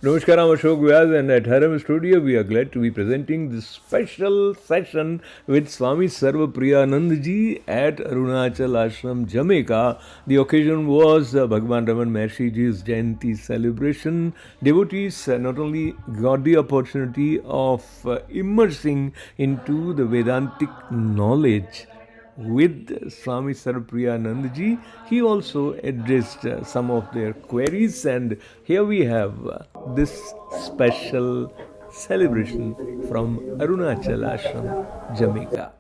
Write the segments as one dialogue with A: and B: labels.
A: Namaskar, I'm Ashok Vyas, and at Haram Studio, we are glad to be presenting this special session with Swami Sarvapriyananda ji at Arunachal Ashram, Jamaica. The occasion was Bhagwan Ramana Maharishi ji's Jayanti celebration. Devotees not only got the opportunity of immersing into the Vedantic knowledge with Swami Sarvapriyananda, he also addressed some of their queries, and here we have this special celebration from Arunachal Ashram, Jamaica.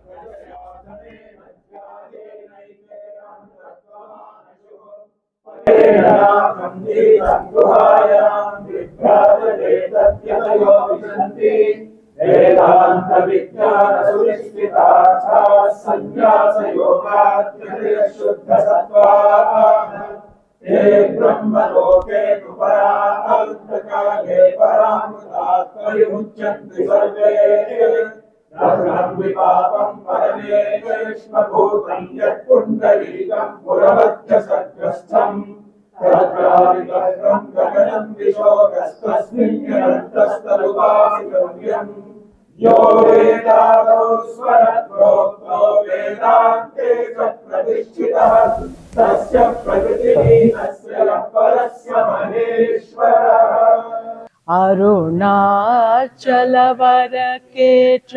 B: वेदांत विज्ञान सुनिश्चितार्था संन्यास योगात्मने शुद्ध सत्त्वाः ते ब्रह्मलोके तु परान्तकाले परामृतात्मविमुच्यन्ति सर्वे दशरं विपापं परमेश्वरभूतं यत्पुण्डरीकं पुरवध्यसग्रस्थम् तत्राविकर्णं गगनं विशोकस्तस्मिन् निरन्तस्तदुपासितव्यम् यो वेदादौ स्वरप्रोक्तो वेदान्ते च प्रतिष्ठितः तस्य प्रकृतिलीनस्य यः परस्य महेश्वरः
C: அருணாச்சலவரகேற்ற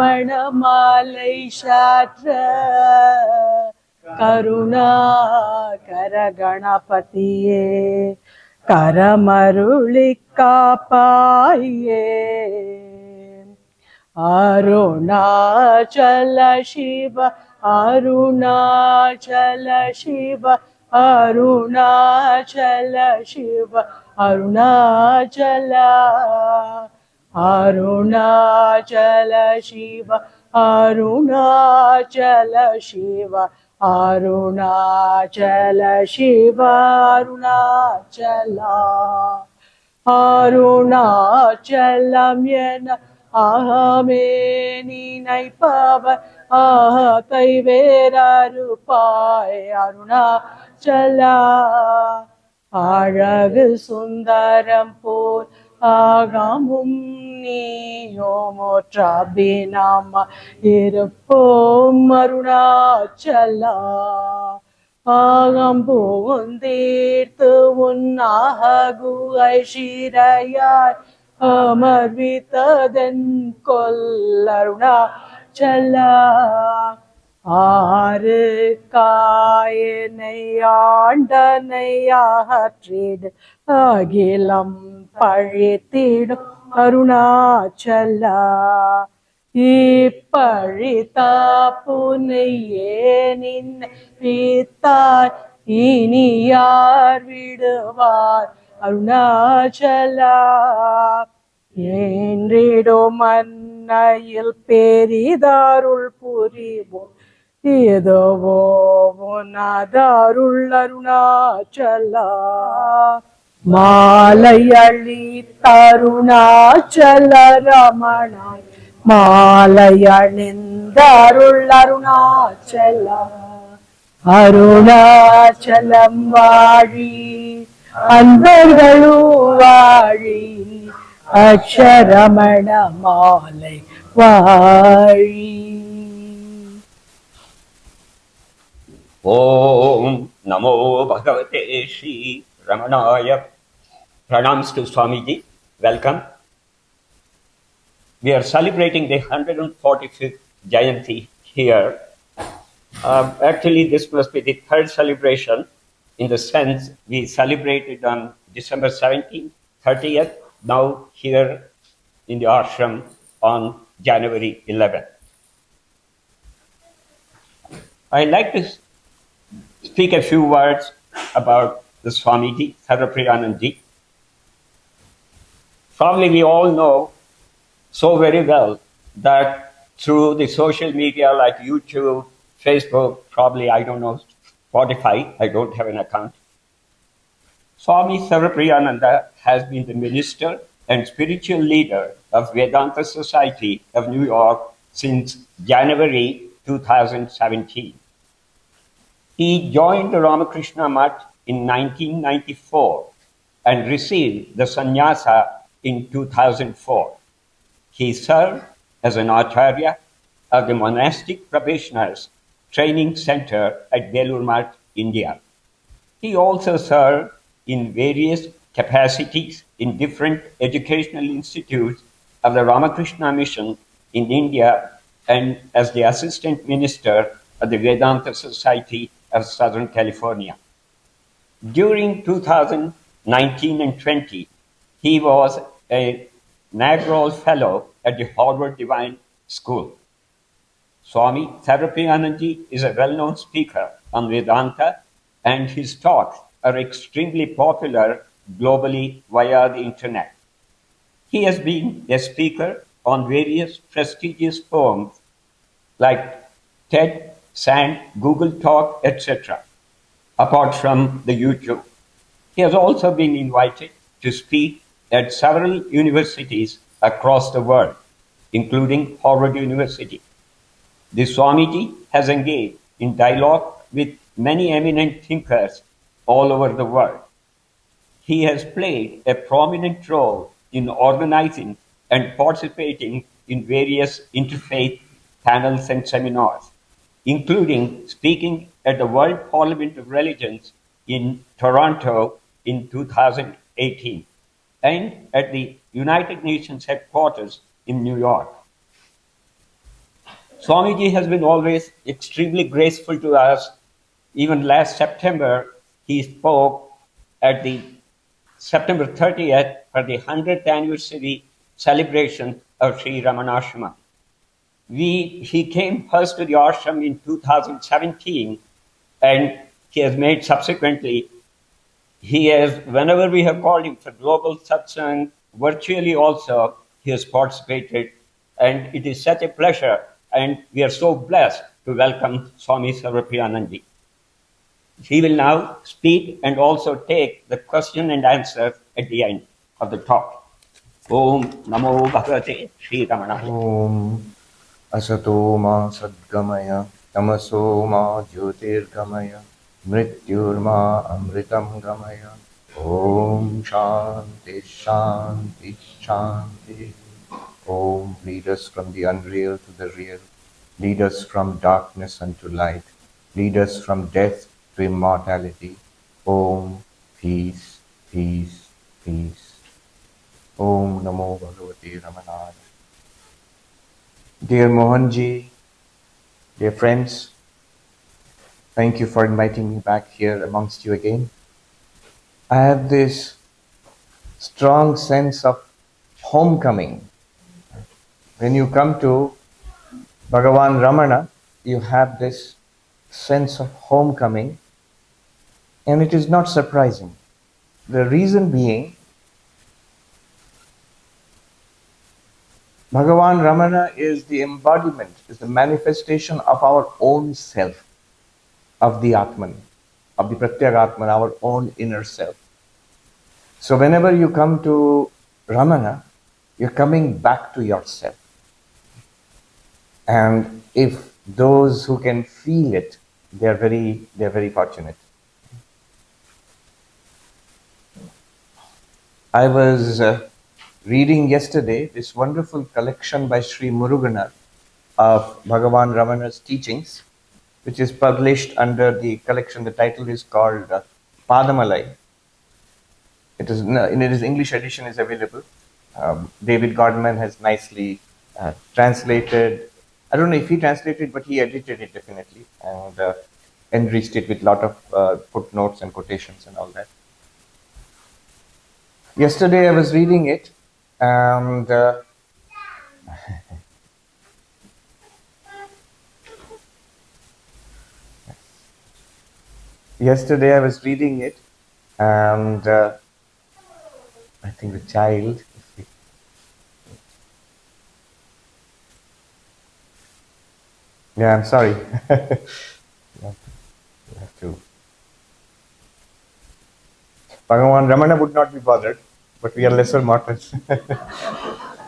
C: அக்ஷரமணமாலை சாற்ற கருணாகரகணபதியே கரமருளி காப்பாயே அருணாச்சல சிவ அருணாச்சல சிவ அருணாச்சல சிவ அருணாச்சல அருணாச்சல சிவ அருணாச்சல சிவ அருணாச்சல சிவ அருணாச்சல அருணாச்சலம் என ஆமே நினைப்பவர் ஆகை வேறறுப்பாய் அருணாச்சலா அழகு சுந்தரம் போல் ஆகமும் நீயோமோற்றாபிநாம இருப்போம் அருணாச்சலா ஆகம் பூந்தீர்த்து உன்னாகுகை சிறையாய் அமர்வித்ததென் கொல்லருணாச்சலா ஆறு காயனை ஆண்டனை ஆற்றிடு அகிலம் பழித்திடும் அருணாச்சலா இப்பழித்தாப்புனையே நின்னை பித்தாய் இனி யார் விடுவார் அருணாச்சலா என்றிடும் அன்னையில் பெரிதாருள் புரிவோம் ஏதோவோ உனதாருள் அருணாச்சலா மாலை அளித்தருணாச்சல ரமணாய் மாலை அணிந்தருள் அருணாச்சலா அருணாச்சலம் வாழி அன்பர்களும் வாழி அக்ஷரமண மாலை வாழி.
D: Om Namo Bhagavate Shri Ramanaya. Pranams to Swamiji. Welcome. We are celebrating the 145th Jayanti here. Actually, this must be the third celebration in the sense we celebrated on December 17th, 30th, now here in the ashram on January 11th. I'd like to speak a few words about the Swamiji, Sarvapriyananda. Probably we all know so very well that through the social media like YouTube, Facebook, probably I don't know, Spotify, I don't have an account. Swami Sarvapriyananda has been the minister and spiritual leader of Vedanta Society of New York since January 2017. He joined the Ramakrishna Mutt in 1994 and received the sannyasa in 2004. He served as an acharya of the Monastic Probationers Training Center at Belur Math, India. He also served in various capacities in different educational institutes of the Ramakrishna Mission in India and as the Assistant Minister of the Vedanta Society of Southern California. During 2019 and 20, he was a Nagral Fellow at the Harvard Divine School. Swami Sarvapriyananda is a well-known speaker on Vedanta, and his talks are extremely popular globally via the internet. He has been a speaker on various prestigious forums like TED, SAND, Google Talk, etc., apart from the YouTube. He has also been invited to speak at several universities across the world, including Harvard University. The Swamiji has engaged in dialogue with many eminent thinkers all over the world. He has played a prominent role in organizing and participating in various interfaith panels and seminars, including speaking at the World Parliament of Religions in Toronto in 2018 and at the United Nations headquarters in New York. Swamiji has been always extremely graceful to us. Even last September, he spoke at the September 30th for the 100th anniversary celebration of Sri Ramana Ashram. He came first to the ashram in 2017, and he has made subsequently, whenever we have called him for global satsang, virtually also, he has participated, and it is such a pleasure, and we are so blessed to welcome Swami Sarvapriyananda. He will now speak and also take the question and answer at the end of the talk. Om Namo Bhagavate Sri Ramana.
E: Om Asato Ma Sadgamaya Tamaso Ma Jyotirgamaya Mrityurma Amritam Gamaya. Om Shanti Shanti Shanti. Om, lead us from the unreal to the real. Lead us from darkness unto light. Lead us from death to immortality. Om, peace, peace, peace. Om Namo Bhagavate Ramana. Dear Mohanji, dear friends, thank you for inviting me back here amongst you again. I have this strong sense of homecoming. When you come to Bhagwan Ramana, you have this sense of homecoming, and it is not surprising. The reason being, Bhagwan Ramana is the embodiment, is the manifestation of our own self, of the Atman, of the Pratyagatman, our own inner self. So whenever you come to Ramana, you're coming back to yourself. And if those who can feel it, they're very fortunate. I was reading yesterday this wonderful collection by Sri Muruganar of Bhagwan Ramana's teachings, which is published under the collection. The title is called Padamalai. It is in his English edition is available. David Godman has nicely translated. I don't know if he translated, but he edited it definitely and enriched it with a lot of footnotes and quotations and all that. Yesterday I was reading it, and yesterday I was reading it, and I think the child. Yeah, I'm sorry. You have to. Bhagavan Ramana would not be bothered, but we are lesser mortals.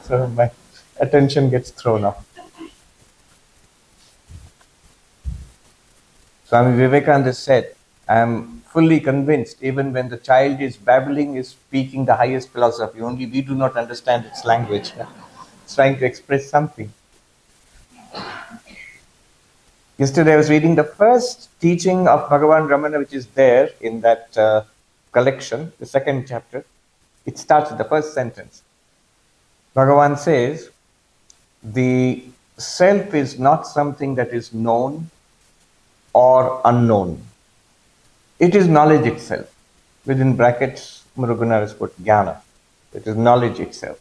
E: So my attention gets thrown off. Swami Vivekananda said, I am fully convinced, even when the child is babbling, is speaking the highest philosophy. Only we do not understand its language. It's trying to express something. Yesterday I was reading the first teaching of Bhagwan Ramana, which is there in that collection, the second chapter. It starts with the first sentence. Bhagavan says, the self is not something that is known or unknown. It is knowledge itself. Within brackets, Muruganar has put jnana. It is knowledge itself.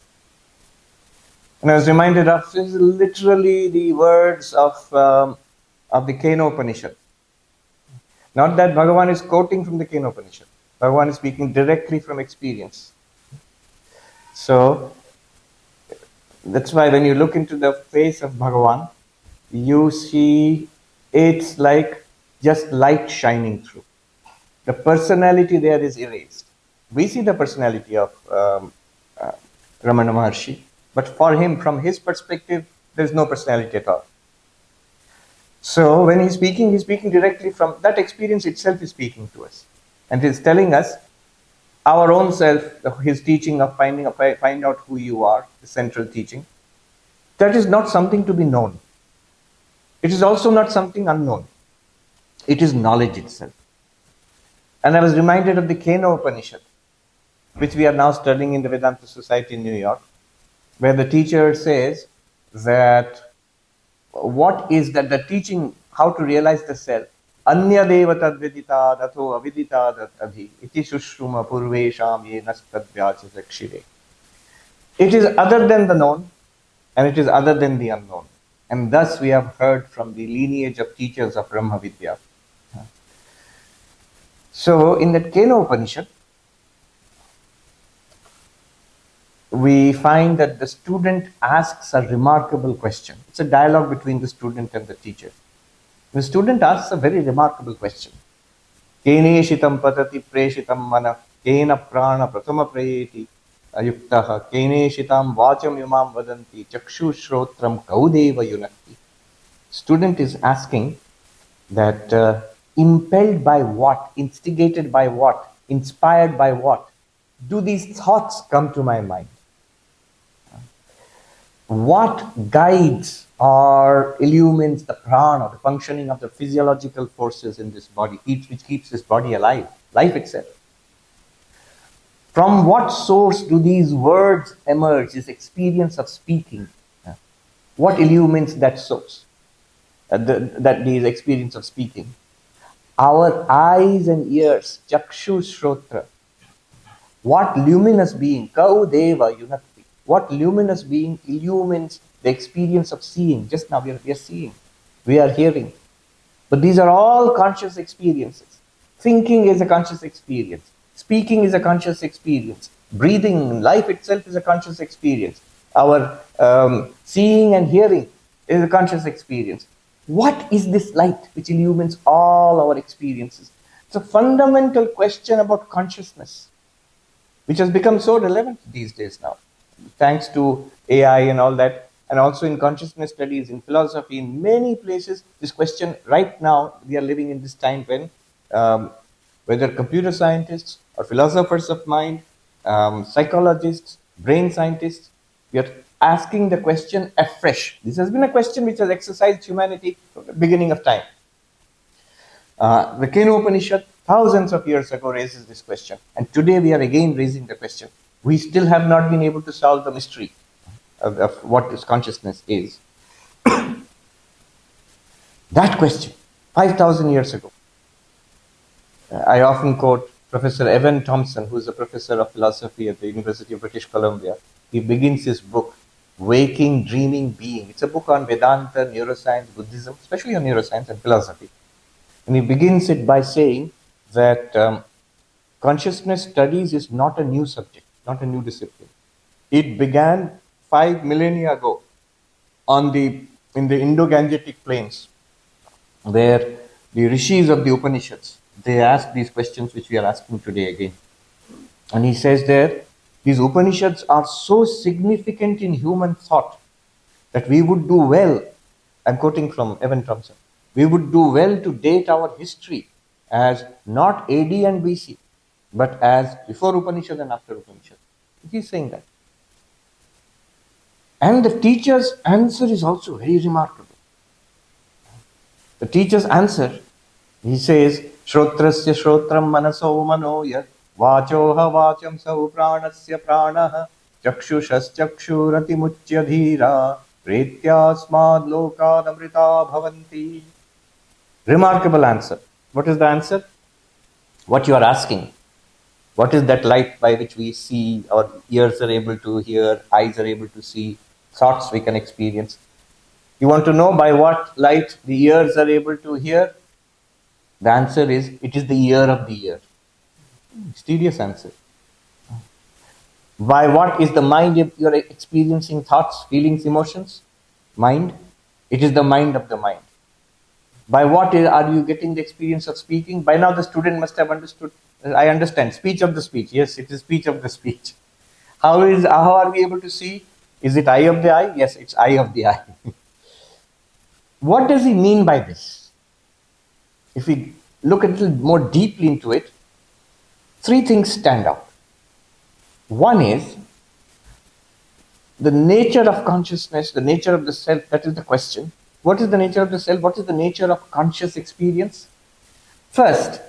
E: And I was reminded of literally the words of the Kenopanishad. Not that Bhagavan is quoting from the Kenopanishad. Bhagavan is speaking directly from experience. So, that's why when you look into the face of Bhagavan, you see it's like just light shining through. The personality there is erased. We see the personality of Ramana Maharshi, but for him, from his perspective, there's no personality at all. So when he's speaking directly from that experience itself is speaking to us. And he's telling us our own self, his teaching of find out who you are, the central teaching, that is not something to be known. It is also not something unknown. It is knowledge itself. And I was reminded of the Kena Upanishad, which we are now studying in the Vedanta Society in New York, where the teacher says that what is that the teaching, how to realize the self, Anya deva tadvedita dato avidita dadhi iti sushruma purvesham ye nastadvyacha zakshire. It is other than the known and it is other than the unknown. And thus we have heard from the lineage of teachers of Brahma Vidya. So in that Kena Upanishad, we find that the student asks a remarkable question. It's a dialogue between the student and the teacher. The student asks a very remarkable question. Kene shitam patati preshitam mana kena prana pratama prayeti ayuktaha kene shitam vacham imam vadanti chakshu shrotram kaudeva yunakti. Student is asking that impelled by what, instigated by what, inspired by what, do these thoughts come to my mind? What guides or illumines the prana, the functioning of the physiological forces in this body, which keeps this body alive, life itself? From what source do these words emerge, this experience of speaking? What illumines that source, that these experience of speaking? Our eyes and ears, chakshu shrotra. What luminous being, kau deva yunakti. What luminous being illumines the experience of seeing? Just now we are seeing, we are hearing. But these are all conscious experiences. Thinking is a conscious experience. Speaking is a conscious experience. Breathing, life itself is a conscious experience. Our seeing and hearing is a conscious experience. What is this light which illumines all our experiences? It's a fundamental question about consciousness, which has become so relevant these days now, thanks to AI and all that, and also in consciousness studies, in philosophy, in many places, this question right now, we are living in this time when whether computer scientists or philosophers of mind, psychologists, brain scientists, we are asking the question afresh. This has been a question which has exercised humanity from the beginning of time. The Kena Upanishad, thousands of years ago, raises this question. And today we are again raising the question. We still have not been able to solve the mystery of what this consciousness is. That question, 5,000 years ago. I often quote Professor Evan Thompson, who is a professor of philosophy at the University of British Columbia. He begins his book, Waking, Dreaming, Being. It's a book on Vedanta, neuroscience, Buddhism, especially on neuroscience and philosophy. And he begins it by saying that consciousness studies is not a new subject, not a new discipline. It began 5 millennia ago in the Indo-Gangetic plains, where the rishis of the Upanishads, they asked these questions which we are asking today again. And he says there, these Upanishads are so significant in human thought that we would do well, I'm quoting from Evan Thompson, we would do well to date our history as not AD and BC, but as before Upanishad and after Upanishad. He is saying that. And the teacher's answer is also very remarkable. The teacher's answer, he says, Shrotrasya Shrotram Manaso Manoya Vachoha Vacham Sau Pranasya Pranaha Chakshushas Chakshurati Muchya Dhira Pretyasmad Lokadamrita Bhavanti. Remarkable answer. What is the answer? What you are asking. What is that light by which we see, our ears are able to hear, eyes are able to see, thoughts we can experience? You want to know by what light the ears are able to hear? The answer is, it is the ear of the ear. Mysterious answer. By what is the mind if you are experiencing thoughts, feelings, emotions? Mind. It is the mind of the mind. By what are you getting the experience of speaking? By now the student must have understood. I understand. Speech of the speech. Yes, it is speech of the speech. How are we able to see? Is it eye of the eye? Yes, it's eye of the eye. What does he mean by this? If we look a little more deeply into it, three things stand out. One is the nature of consciousness, the nature of the self. That is the question. What is the nature of the self? What is the nature of conscious experience? First,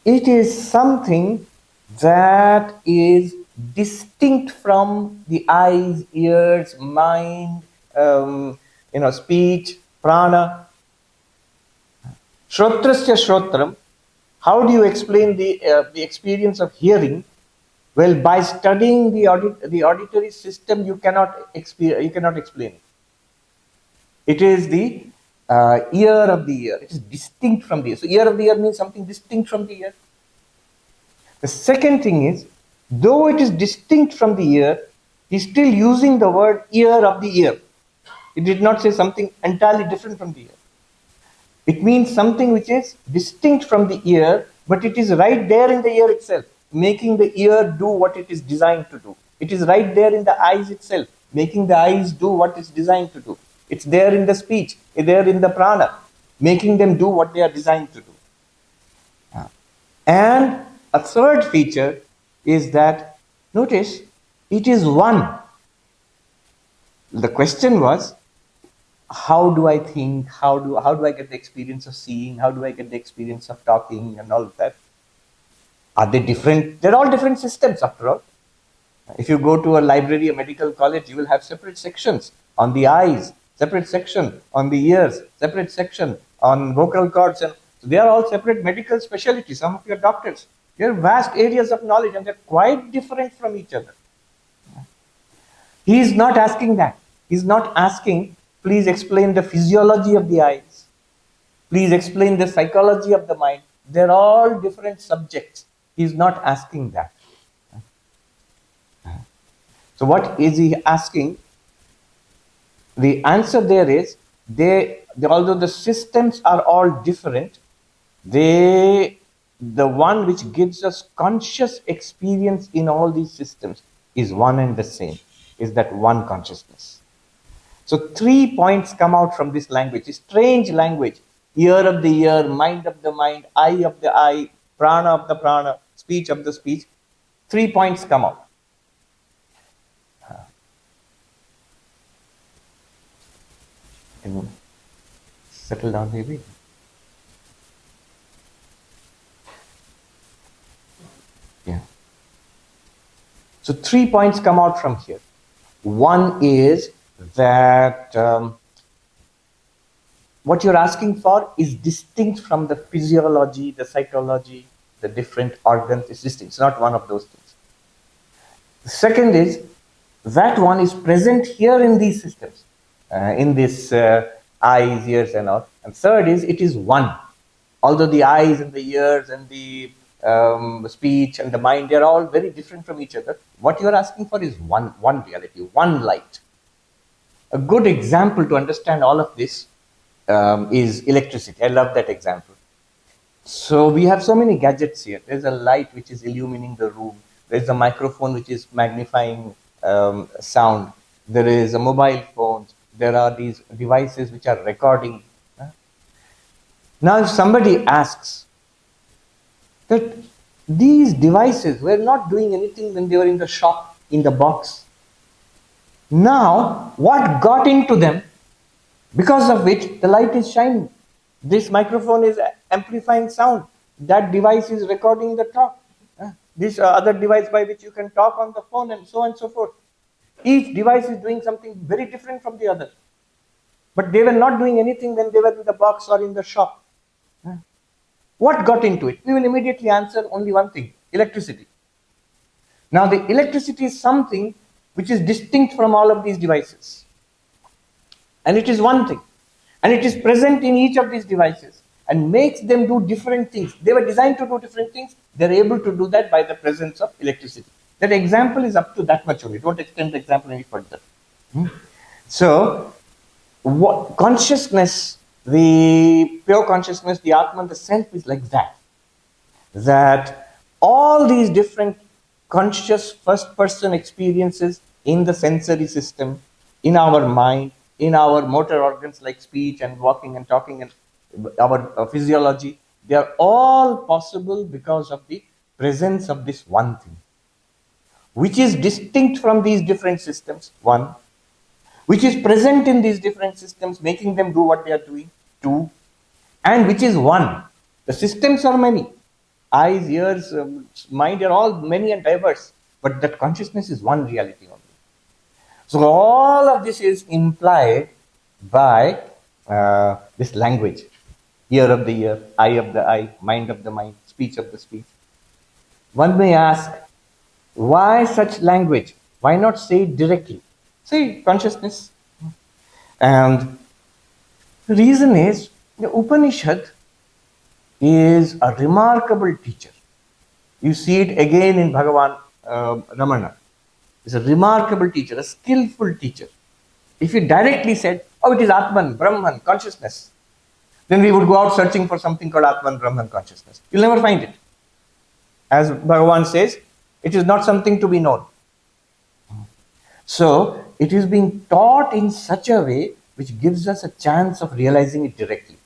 E: it is something that is distinct from the eyes, ears, mind, speech, prana. Shrotrasya Shrotram. How do you explain the experience of hearing? Well, by studying the auditory system, you cannot explain it. It is the ear of the ear. It is distinct from the ear. So, ear of the ear means something distinct from the ear. The second thing is, though it is distinct from the ear, he is still using the word ear of the ear. It did not say something entirely different from the ear. It means something which is distinct from the ear, but it is right there in the ear itself, making the ear do what it is designed to do. It is right there in the eyes itself, making the eyes do what it's designed to do. It's there in the speech, it's there in the prana, making them do what they are designed to do. And a third feature is that, notice, it is one. The question was, how do I think? How do I get the experience of seeing? How do I get the experience of talking and all of that? Are they different? They're all different systems after all. If you go to a library, a medical college, you will have separate sections on the eyes, separate section on the ears, separate section on vocal cords. And so they are all separate medical specialties. Some of your doctors, they are vast areas of knowledge and they're quite different from each other. He is not asking that. He is not asking, please explain the physiology of the eyes. Please explain the psychology of the mind. They're all different subjects. He is not asking that. So what is he asking? The answer there is, although the systems are all different, the one which gives us conscious experience in all these systems is one and the same, is that one consciousness. So 3 points come out from this language, a strange language: ear of the ear, mind of the mind, eye of the eye, prana of the prana, speech of the speech. 3 points come out. Can you settle down, baby? Yeah. So 3 points come out from here. One is that what you're asking for is distinct from the physiology, the psychology, the different organs. It's distinct. It's not one of those things. The second is that one is present here in these systems, in this eyes, ears and all. And third is it is one. Although the eyes and the ears and the speech and the mind, they are all very different from each other. What you are asking for is one reality, one light. A good example to understand all of this is electricity. I love that example. So we have so many gadgets here. There's a light which is illumining the room. There's a microphone which is magnifying sound. There is a mobile phone. There are these devices which are recording. Now if somebody asks, that these devices were not doing anything when they were in the shop, in the box. Now, what got into them, because of which the light is shining? This microphone is amplifying sound. That device is recording the talk. This other device by which you can talk on the phone, and so on and so forth. Each device is doing something very different from the other. But they were not doing anything when they were in the box or in the shop. What got into it? We will immediately answer only one thing: electricity. Now, the electricity is something which is distinct from all of these devices. And it is one thing. And it is present in each of these devices and makes them do different things. They were designed to do different things. They're able to do that by the presence of electricity. That example is up to that much only. Don't extend the example any further. So, consciousness, the pure consciousness, the Atman, the self is like that. That all these different conscious first-person experiences in the sensory system, in our mind, in our motor organs like speech and walking and talking and our physiology, they are all possible because of the presence of this one thing, which is distinct from these different systems, one, which is present in these different systems, making them do what they are doing, two, and which is one. The systems are many. Eyes, ears, mind are all many and diverse, but that consciousness is one reality only. So all of this is implied by this language: ear of the ear, eye of the eye, mind of the mind, speech of the speech. One may ask, why such language? Why not say it directly? Say consciousness. And the reason is, the Upanishad is a remarkable teacher. You see it again in Bhagwan Ramana. He's a remarkable teacher, a skillful teacher. If you directly said, oh, it is Atman, Brahman, consciousness, then we would go out searching for something called Atman, Brahman, consciousness. You'll never find it. As Bhagavan says, it is not something to be known. So, it is being taught in such a way which gives us a chance of realizing it directly.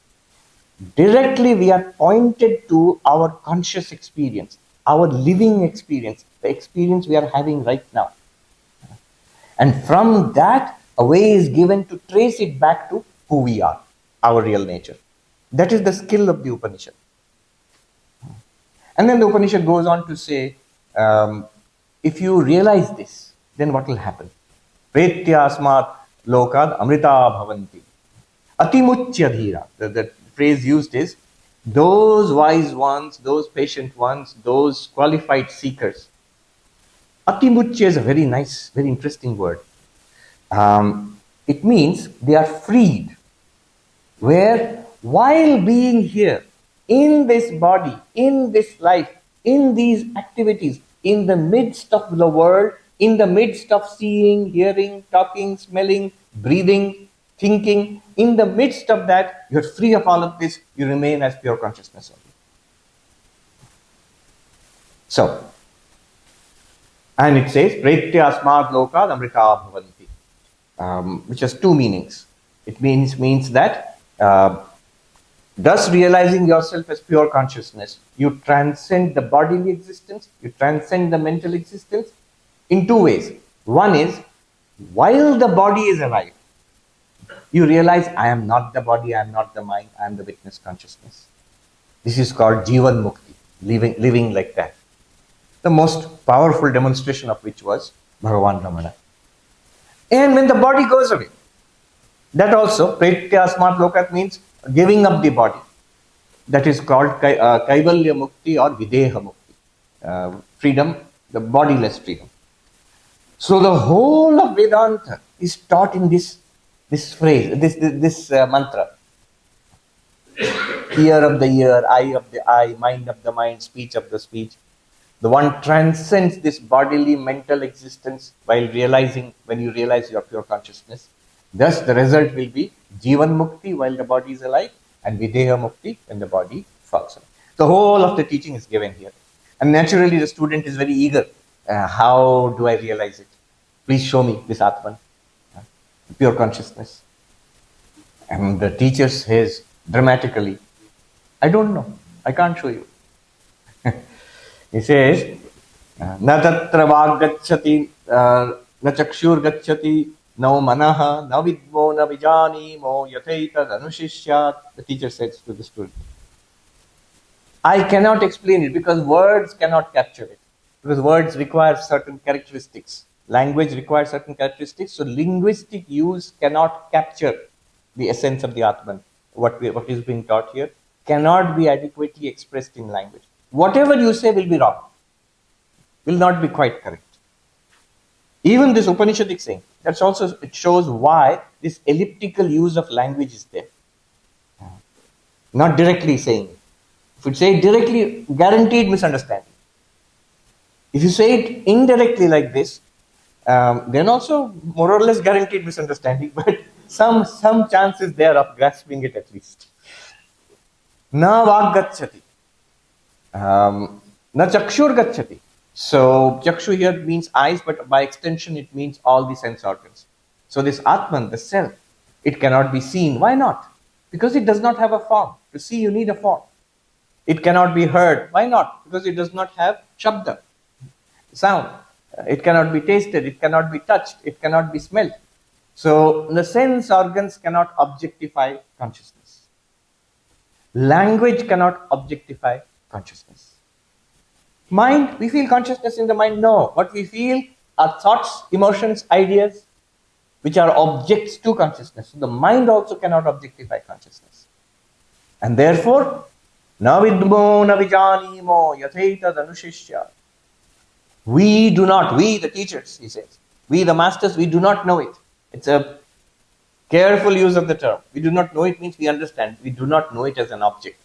E: Directly, we are pointed to our conscious experience, our living experience, the experience we are having right now. And from that, a way is given to trace it back to who we are, our real nature. That is the skill of the Upanishad. And then the Upanishad goes on to say, if you realize this, then what will happen? Pretya asmat lokad amrita bhavanti. Atimuchya dhira. The phrase used is, those wise ones, those patient ones, those qualified seekers. Atimuchya is a very nice, very interesting word. It means they are freed, where while being here, in this body, in this life, in these activities, in the midst of the world, in the midst of seeing, hearing, talking, smelling, breathing, thinking, in the midst of that, you're free of all of this, you remain as pure consciousness only. So, and it says, Pretya asmat lokad amrita bhavanti, which has two meanings. It means that thus realizing yourself as pure consciousness, you transcend the bodily existence, you transcend the mental existence in two ways. One is, while the body is alive, you realize, I am not the body, I am not the mind, I am the witness consciousness. This is called Jivan Mukti, living like that. The most powerful demonstration of which was Bhagwan Ramana. And when the body goes away, that also, Pretya asmat lokat means giving up the body. That is called Kaivalya Mukti or Videha Mukti. Freedom, the bodiless freedom. So the whole of Vedanta is taught in this phrase, this mantra. Ear of the ear, eye of the eye, mind of the mind, speech of the speech. The one transcends this bodily mental existence while realizing, when you realize your pure consciousness. Thus, the result will be Jivan Mukti while the body is alive and Videha Mukti when the body falls away. The whole of the teaching is given here. And naturally, the student is very eager. How do I realize it? Please show me this Atman, pure consciousness. And the teacher says dramatically, I don't know. I can't show you. He says, "Na tatra vaggacchati, na chakshur gacchati, no manaha, na vidmo, na vijanimo, yathaita anushishyat." The teacher says to the student, I cannot explain it because words cannot capture it. Because words require certain characteristics. Language requires certain characteristics. So linguistic use cannot capture the essence of the Atman. What is being taught here cannot be adequately expressed in language. Whatever you say will be wrong, will not be quite correct. Even this Upanishadic saying, that's also, it shows why this elliptical use of language is there. Not directly saying it. If you say it directly, guaranteed misunderstanding. If you say it indirectly like this, then also more or less guaranteed misunderstanding, but some chances there of grasping it at least. Na vaggacchati. Na chakshur gacchati. So chakshu here means eyes, but by extension it means all the sense organs. So this Atman, the self, it cannot be seen. Why not? Because it does not have a form. To see, you need a form. It cannot be heard. Why not? Because it does not have shabda, sound. It cannot be tasted. It cannot be touched. It cannot be smelled. So the sense organs cannot objectify consciousness. Language cannot objectify consciousness. Mind, we feel consciousness in the mind? No. What we feel are thoughts, emotions, ideas, which are objects to consciousness. So the mind also cannot objectify consciousness. And therefore, na vidmo na vijanimo yathaita anushishyat. We do not, we the teachers, he says, we the masters, we do not know it. It's a careful use of the term. We do not know it means we understand. We do not know it as an object.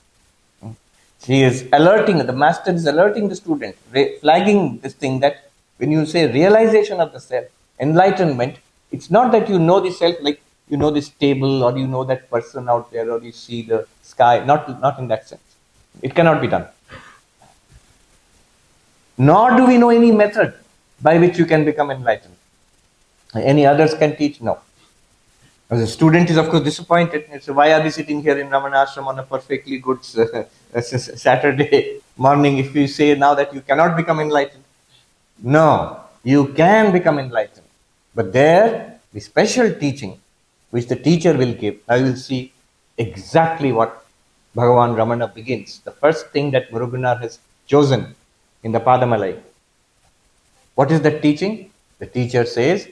E: He is alerting, the master is alerting the student, flagging this thing that when you say realization of the self, enlightenment, it's not that you know the self like you know this table or you know that person out there or you see the sky. Not in that sense. It cannot be done. Nor do we know any method by which you can become enlightened. Any others can teach? No. As a student is of course disappointed. So why are we sitting here in Ramana Ashram on a perfectly good Saturday morning if you say now that you cannot become enlightened? No, you can become enlightened. But there, the special teaching which the teacher will give, I will see exactly what Bhagwan Ramana begins. The first thing that Muruganar has chosen in the Padamalai. What is that teaching? The teacher says,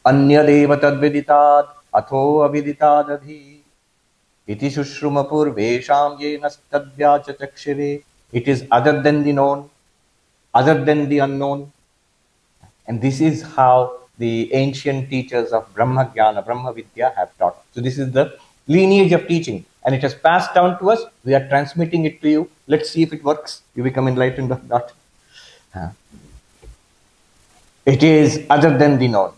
E: Anyadeva tadviditat atho aviditadadhi iti shushrumapur vesham yenas tadvyacha chakshire. It is other than the known, other than the unknown. And this is how the ancient teachers of Brahma Jnana, Brahma Vidya have taught. So this is the lineage of teaching. And it has passed down to us. We are transmitting it to you. Let's see if it works. You become enlightened or not. It is other than the known.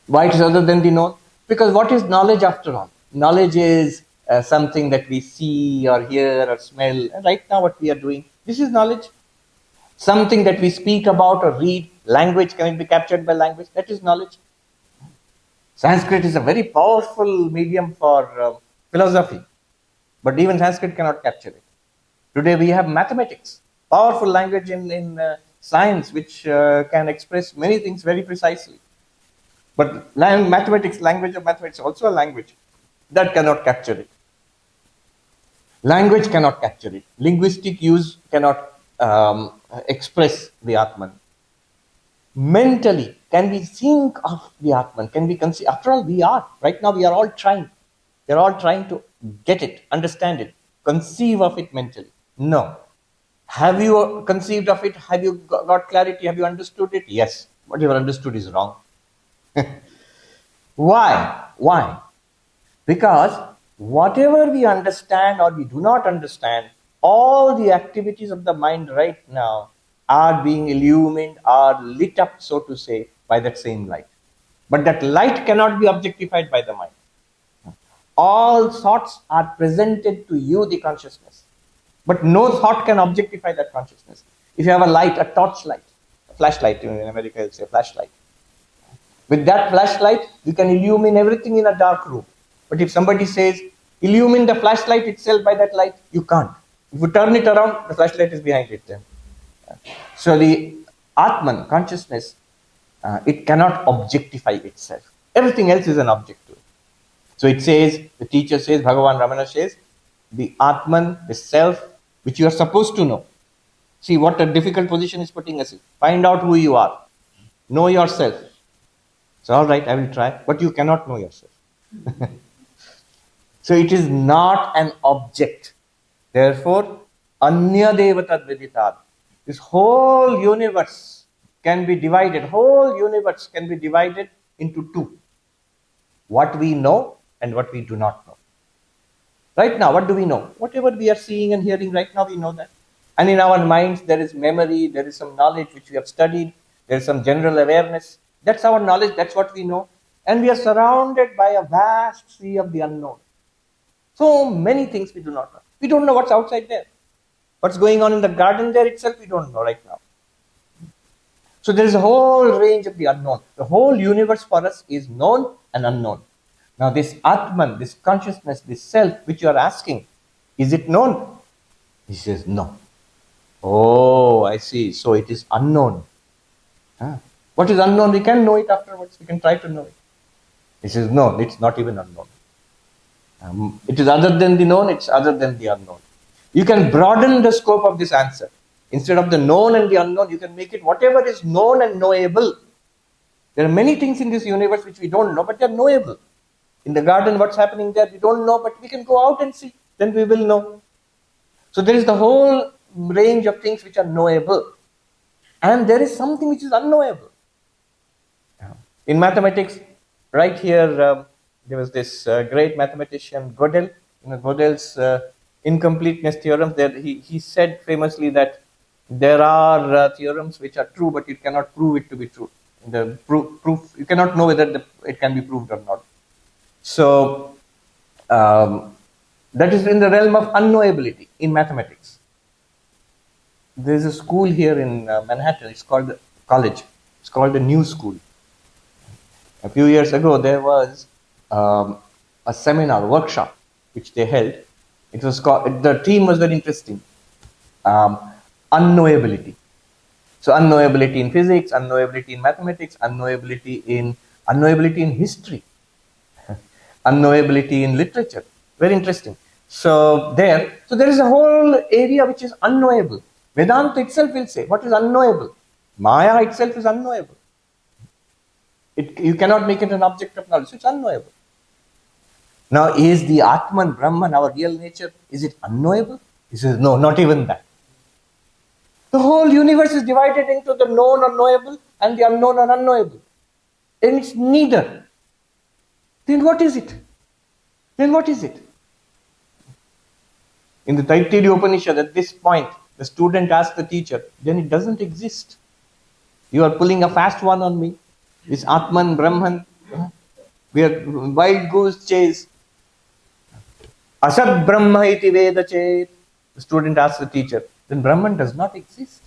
E: Why it is other than the known? Because what is knowledge after all? Knowledge is something that we see or hear or smell. And right now what we are doing, this is knowledge. Something that we speak about or read. Language, can it be captured by language? That is knowledge. Sanskrit is a very powerful medium for philosophy. But even Sanskrit cannot capture it. Today we have mathematics. Powerful language in science which can express many things very precisely. But mathematics, language of mathematics, also a language that cannot capture it. Language cannot capture it. Linguistic use cannot express the Atman. Mentally, can we think of the Atman? Can we conceive? After all, we are. Right now, we are all trying. We are all trying to get it, understand it, conceive of it mentally. No. Have you conceived of it? Have you got clarity? Have you understood it? Yes. What you have understood is wrong. Why? Why? Because whatever we understand or we do not understand, all the activities of the mind right now are being illumined, are lit up, so to say, by that same light. But that light cannot be objectified by the mind. All thoughts are presented to you, the consciousness. But no thought can objectify that consciousness. If you have a light, a torchlight, a flashlight, in America it's a flashlight. With that flashlight, you can illumine everything in a dark room. But if somebody says, illumine the flashlight itself by that light? You can't. If you turn it around, the flashlight is behind it then. So the Atman, consciousness, it cannot objectify itself. Everything else is an object to it. So it says, the teacher says, Bhagwan Ramana says, the Atman, the self, which you are supposed to know. See what a difficult position is putting us in. Find out who you are. Know yourself. So all right, I will try, but you cannot know yourself. So it is not an object. Therefore, anya devatad viditad. This whole universe can be divided. Whole universe can be divided into two. What we know and what we do not know. Right now, what do we know? Whatever we are seeing and hearing right now, we know that. And in our minds, there is memory, there is some knowledge which we have studied, there is some general awareness. That's our knowledge, that's what we know. And we are surrounded by a vast sea of the unknown. So many things we do not know. We don't know what's outside there. What's going on in the garden there itself, we don't know right now. So there is a whole range of the unknown. The whole universe for us is known and unknown. Now this Atman, this consciousness, this self which you are asking, is it known? He says no. Oh, I see. So it is unknown. What is unknown? We can know it afterwards. We can try to know it. He says no, it's not even unknown. It is other than the known, it's other than the unknown. You can broaden the scope of this answer. Instead of the known and the unknown, you can make it whatever is known and knowable. There are many things in this universe which we don't know, but they are knowable. In the garden, what's happening there, we don't know, but we can go out and see. Then we will know. So there is the whole range of things which are knowable. And there is something which is unknowable. In mathematics, right here, there was this great mathematician, Gödel. Gödel's incompleteness theorem, there he said famously that there are theorems which are true, but you cannot prove it to be true. The proof you cannot know whether it can be proved or not. So that is in the realm of unknowability in mathematics. There is a school here in Manhattan. It's called the college. It's called the New School. A few years ago, there was a seminar, workshop, which they held. It was called, the theme was very interesting. Unknowability. So unknowability in physics, unknowability in mathematics, unknowability in history, unknowability in literature. Very interesting. So there is a whole area which is unknowable. Vedanta itself will say, what is unknowable? Maya itself is unknowable. You cannot make it an object of knowledge, so it's unknowable. Now, is the Atman, Brahman, our real nature, is it unknowable? He says, no, not even that. The whole universe is divided into the known or knowable and the unknown or unknowable. And it's neither. Then what is it? In the Taittiriya Upanishad, at this point, the student asks the teacher, then it doesn't exist. You are pulling a fast one on me. This Atman, Brahman, we are wild goose chase. Asad Brahma iti veda chet. The student asks the teacher, then Brahman does not exist.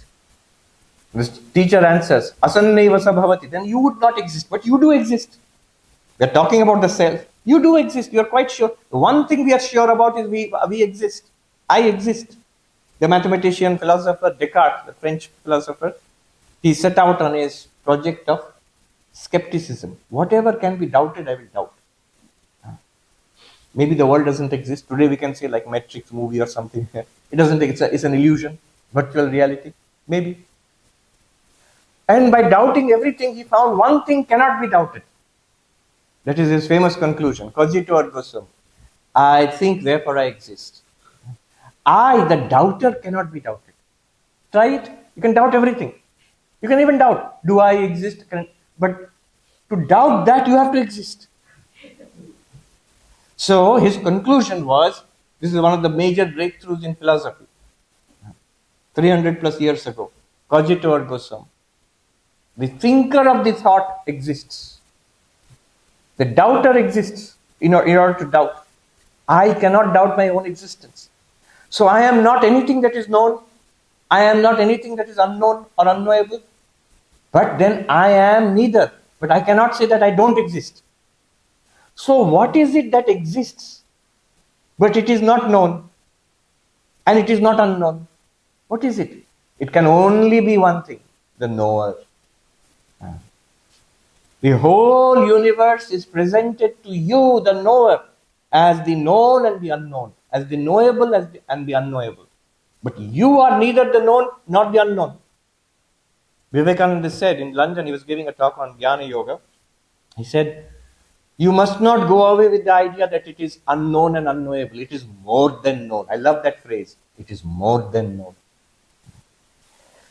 E: The teacher answers, Asanneva sabhavati. Then you would not exist, but you do exist. We are talking about the self. You do exist, you are quite sure. The one thing we are sure about is we exist. I exist. The mathematician, philosopher Descartes, the French philosopher, he set out on his project of skepticism. Whatever can be doubted, I will doubt. Maybe the world doesn't exist. Today we can say like Matrix movie or something. It doesn't exist. It's an illusion, virtual reality. Maybe. And by doubting everything, he found one thing cannot be doubted. That is his famous conclusion. Cogito ergo sum. I think, therefore I exist. I, the doubter, cannot be doubted. Try it. You can doubt everything. You can even doubt, do I exist? But to doubt that, you have to exist. So his conclusion was, this is one of the major breakthroughs in philosophy. 300 plus years ago. Cogito ergo sum. The thinker of the thought exists. The doubter exists in order to doubt. I cannot doubt my own existence. So I am not anything that is known. I am not anything that is unknown or unknowable. But then I am neither. But I cannot say that I don't exist. So what is it that exists? but it is not known and it is not unknown. What is it? It can only be one thing, the knower. The whole universe is presented to you, the knower, as the known and the unknown, as the knowable and the unknowable. But you are neither the known nor the unknown. Vivekananda said in London, he was giving a talk on Jnana Yoga. He said, you must not go away with the idea that it is unknown and unknowable. It is more than known. I love that phrase. It is more than known.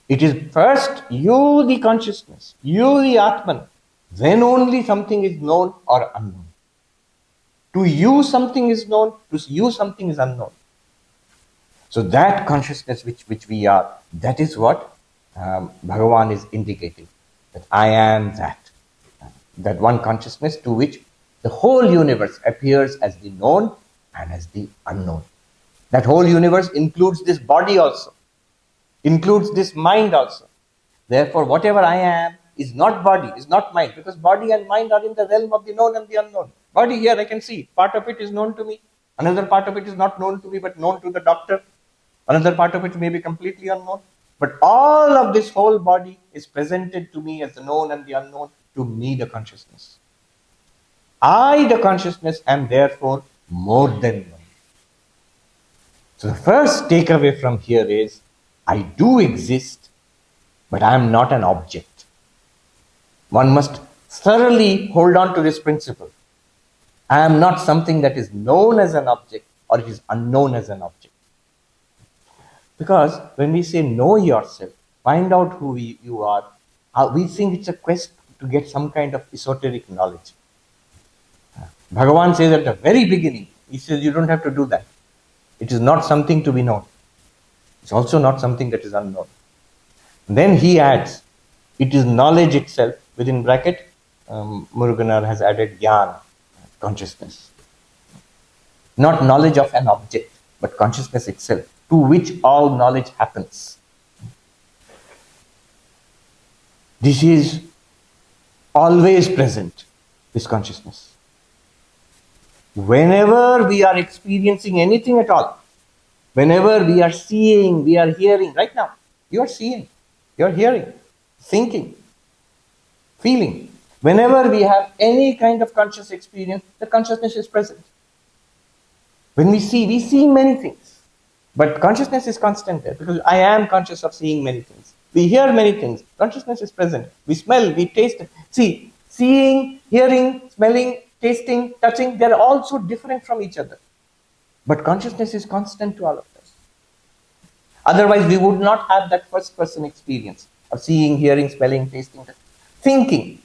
E: It is first you, the consciousness, you, the Atman. Then only something is known or unknown. To you something is known, to you something is unknown. So that consciousness which we are, that is what Bhagavan is indicating. That I am that. That one consciousness to which the whole universe appears as the known and as the unknown. That whole universe includes this body also, includes this mind also. Therefore, whatever I am is not body, is not mind, because body and mind are in the realm of the known and the unknown. Body here I can see, part of it is known to me, another part of it is not known to me but known to the doctor, another part of it may be completely unknown. But all of this whole body is presented to me as the known and the unknown, to me the consciousness. I, the consciousness, am therefore more than known. So the first takeaway from here is, I do exist, but I am not an object. One must thoroughly hold on to this principle. I am not something that is known as an object or it is unknown as an object. Because when we say know yourself, find out who you are, we think it's a quest to get some kind of esoteric knowledge. Bhagavan says at the very beginning, he says you don't have to do that. It is not something to be known. It's also not something that is unknown. Then he adds, it is knowledge itself, within bracket, Muruganar has added jnana, consciousness. Not knowledge of an object, but consciousness itself, to which all knowledge happens. This is always present, this consciousness. Whenever we are experiencing anything at all, whenever we are seeing, we are hearing, right now, you are seeing, you are hearing, thinking, feeling. Whenever we have any kind of conscious experience, the consciousness is present. When we see many things, but consciousness is constant there, because I am conscious of seeing many things. We hear many things, consciousness is present. We smell, we taste. See, seeing, hearing, smelling, tasting, touching, they are all so different from each other. But consciousness is constant to all of us. Otherwise, we would not have that first person experience of seeing, hearing, smelling, tasting, thinking,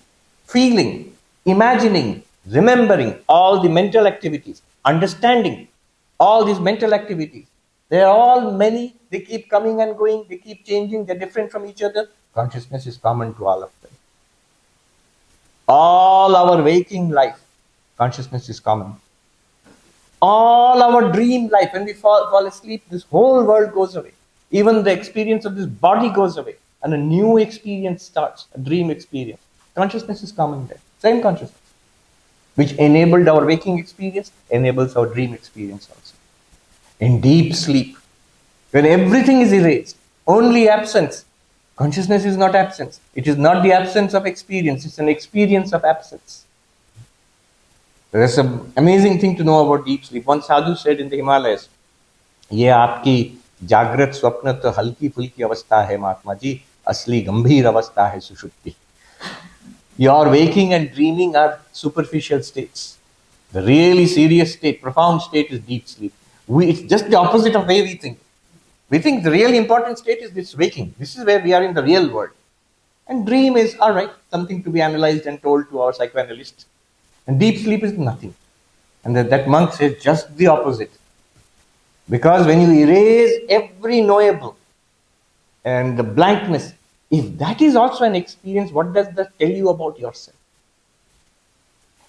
E: feeling, imagining, remembering, all the mental activities, understanding, all these mental activities. They are all many, they keep coming and going, they keep changing, they're different from each other. Consciousness is common to all of them. All our waking life, consciousness is common. All our dream life, when we fall asleep, this whole world goes away. Even the experience of this body goes away, and a new experience starts, a dream experience. Consciousness is common there, same consciousness, which enabled our waking experience, enables our dream experience also. In deep sleep, when everything is erased, only absence, consciousness is not absence. It is not the absence of experience, it's an experience of absence. There's an amazing thing to know about deep sleep. One sadhu said in the Himalayas, "Ye aapki jagrat swapna to halki fulki avastha hai Mahatma ji, asli gambhir avastha hai sushupti." Your waking and dreaming are superficial states. The really serious state, profound state is deep sleep. It's just the opposite of way we think. We think the really important state is this waking. This is where we are in the real world. And dream is, all right, something to be analyzed and told to our psychoanalyst. And deep sleep is nothing. And that monk says just the opposite. Because when you erase every knowable and the blankness, if that is also an experience, what does that tell you about yourself?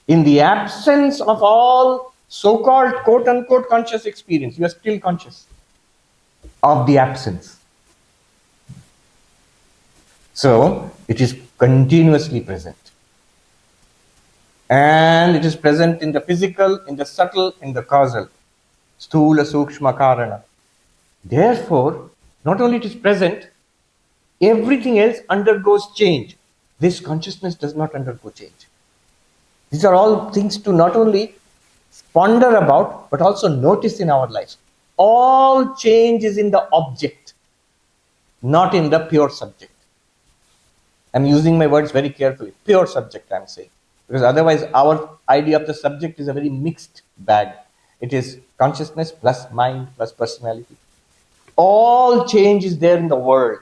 E: In the absence of all so-called quote-unquote conscious experience, you are still conscious of the absence. So, it is continuously present. And it is present in the physical, in the subtle, in the causal. Sthula Sukshma Karana. Therefore, not only it is present, everything else undergoes change. This consciousness does not undergo change. These are all things to not only ponder about, but also notice in our lives. All change is in the object, not in the pure subject. I'm using my words very carefully. Pure subject, I'm saying. Because otherwise, our idea of the subject is a very mixed bag. It is consciousness plus mind plus personality. All change is there in the world.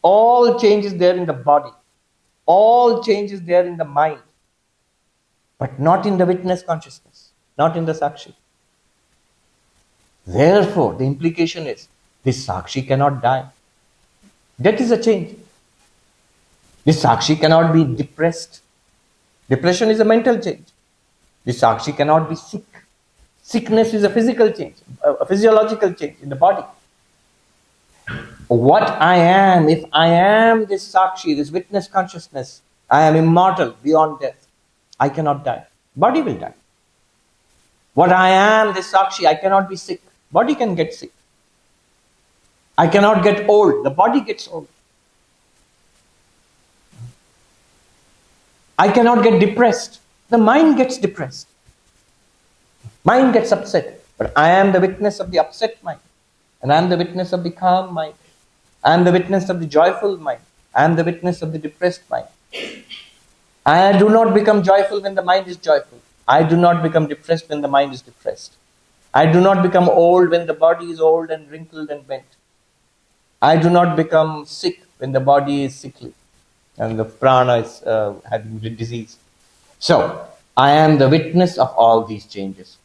E: All change is there in the body. All change is there in the mind. But not in the witness consciousness, not in the Sakshi. Therefore, the implication is, this Sakshi cannot die. That is a change. This Sakshi cannot be depressed. Depression is a mental change. This Sakshi cannot be sick. Sickness is a physical change, a physiological change in the body. What I am, if I am this Sakshi, this witness consciousness, I am immortal beyond death. I cannot die. Body will die. What I am, this Sakshi, I cannot be sick. Body can get sick. I cannot get old. The body gets old. I cannot get depressed. The mind gets depressed. Mind gets upset. But I am the witness of the upset mind. And I am the witness of the calm mind. I am the witness of the joyful mind. I am the witness of the depressed mind. I do not become joyful when the mind is joyful. I do not become depressed when the mind is depressed. I do not become old when the body is old and wrinkled and bent. I do not become sick when the body is sickly and the prana is having disease. So, I am the witness of all these changes.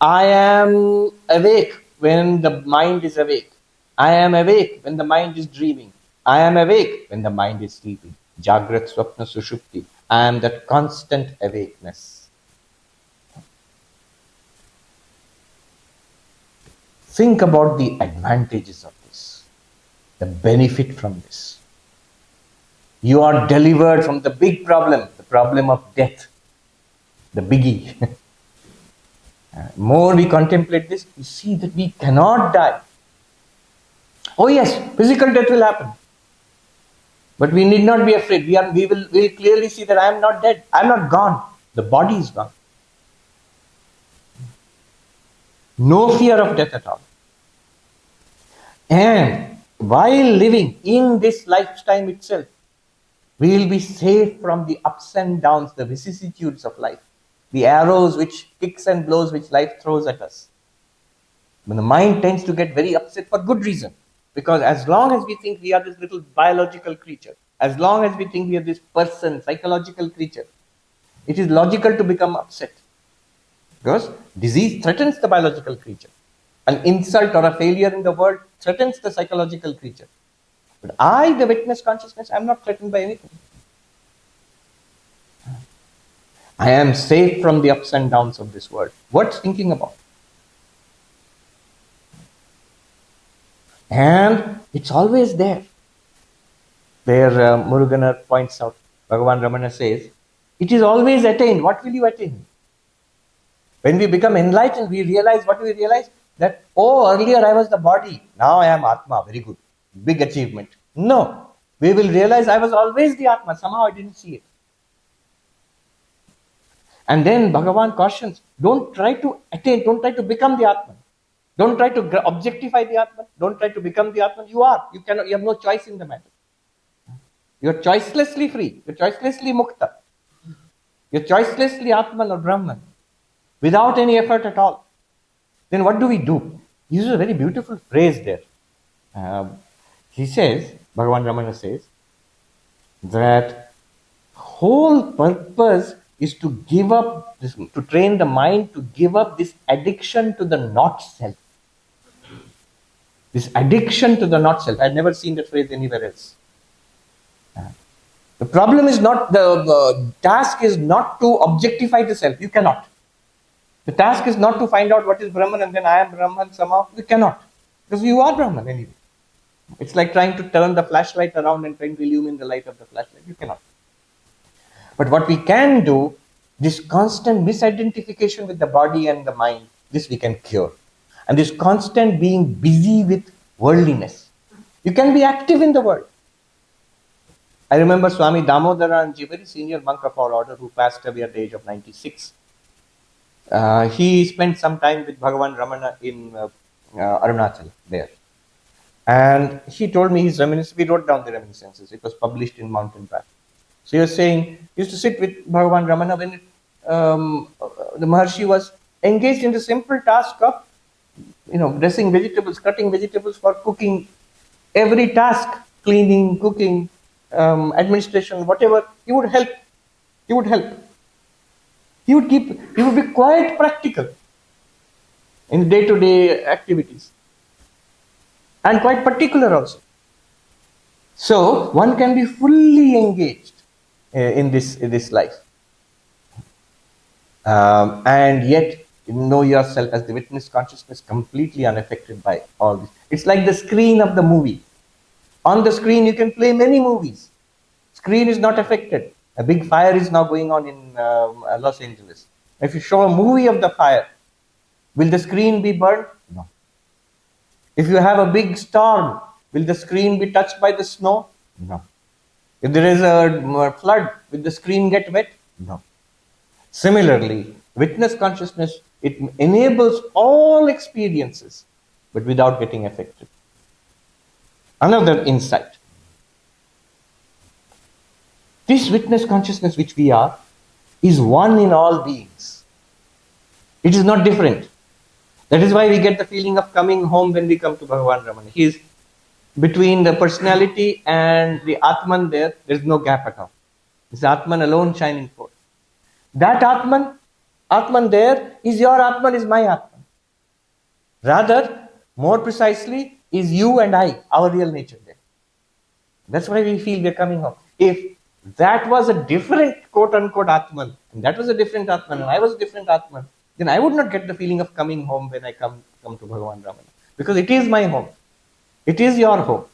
E: I am awake when the mind is awake. I am awake when the mind is dreaming. I am awake when the mind is sleeping. Jagrat, Swapna, Sushupti. I am that constant awakeness. Think about the advantages of this, the benefit from this. You are delivered from the big problem, the problem of death, the biggie. More we contemplate this, we see that we cannot die. Oh yes, physical death will happen. But we need not be afraid. We will clearly see that I am not dead. I am not gone. The body is gone. No fear of death at all. And while living in this lifetime itself, we will be safe from the ups and downs, the vicissitudes of life, the arrows which kicks and blows which life throws at us. When the mind tends to get very upset for good reason, because as long as we think we are this little biological creature, as long as we think we are this person, psychological creature, it is logical to become upset. Because disease threatens the biological creature. An insult or a failure in the world threatens the psychological creature. But I, the witness consciousness, I am not threatened by anything. I am safe from the ups and downs of this world. Worth thinking about. And it's always there. There Muruganar points out, Bhagwan Ramana says, it is always attained. What will you attain? When we become enlightened, we realize, what do we realize? That, oh, earlier I was the body, now I am Atma, very good, big achievement. No, we will realize I was always the Atma, somehow I didn't see it. And then Bhagavan cautions, don't try to attain, don't try to become the Atman. Don't try to objectify the Atman, don't try to become the Atman. You are, you have no choice in the matter. You are choicelessly free, you are choicelessly mukta. You are choicelessly Atman or Brahman, without any effort at all. Then what do we do? He uses a very beautiful phrase there. He says, Bhagwan Ramana says, that whole purpose is to give up this, to train the mind to give up this addiction to the not self. This addiction to the not self. I've never seen that phrase anywhere else. The problem is not, the task is not to objectify the self. You cannot. The task is not to find out what is Brahman and then I am Brahman somehow. You cannot. Because you are Brahman anyway. It's like trying to turn the flashlight around and trying to illumine the light of the flashlight. You cannot. But what we can do, this constant misidentification with the body and the mind, this we can cure. and this constant being busy with worldliness. You can be active in the world. I remember Swami Damodaranji, a very senior monk of our order who passed away at the age of 96. He spent some time with Bhagwan Ramana in Arunachal there. And he told me his reminiscences. We wrote down the reminiscences. It was published in Mountain Path. So he was saying, he used to sit with Bhagwan Ramana when the Maharshi was engaged in the simple task of, dressing vegetables, cutting vegetables for cooking. Every task, cleaning, cooking, administration, whatever, he would help. He would help. He would be quite practical in day-to-day activities. And quite particular also. So one can be fully engaged in this life, and yet know yourself as the witness consciousness, completely unaffected by all this. It's like the screen of the movie. On the screen you can play many movies. Screen is not affected. A big fire is now going on in Los Angeles. If you show a movie of the fire, will the screen be burned? No. If you have a big storm, will the screen be touched by the snow? No. If there is a flood, will the screen get wet? No. Similarly, witness consciousness, it enables all experiences, but without getting affected. Another insight. This witness consciousness which we are is one in all beings. It is not different. That is why we get the feeling of coming home when we come to Bhagwan Ramana. He is between the personality and the Atman there is no gap at all. It's Atman alone shining forth. That Atman there is your Atman, is my Atman. Rather, more precisely, is you and I, our real nature there. That's why we feel we're coming home. If that was a different quote-unquote Atman, and that was a different Atman, and I was a different Atman, then I would not get the feeling of coming home when I come to Bhagwan Ramana. Because it is my home. It is your home.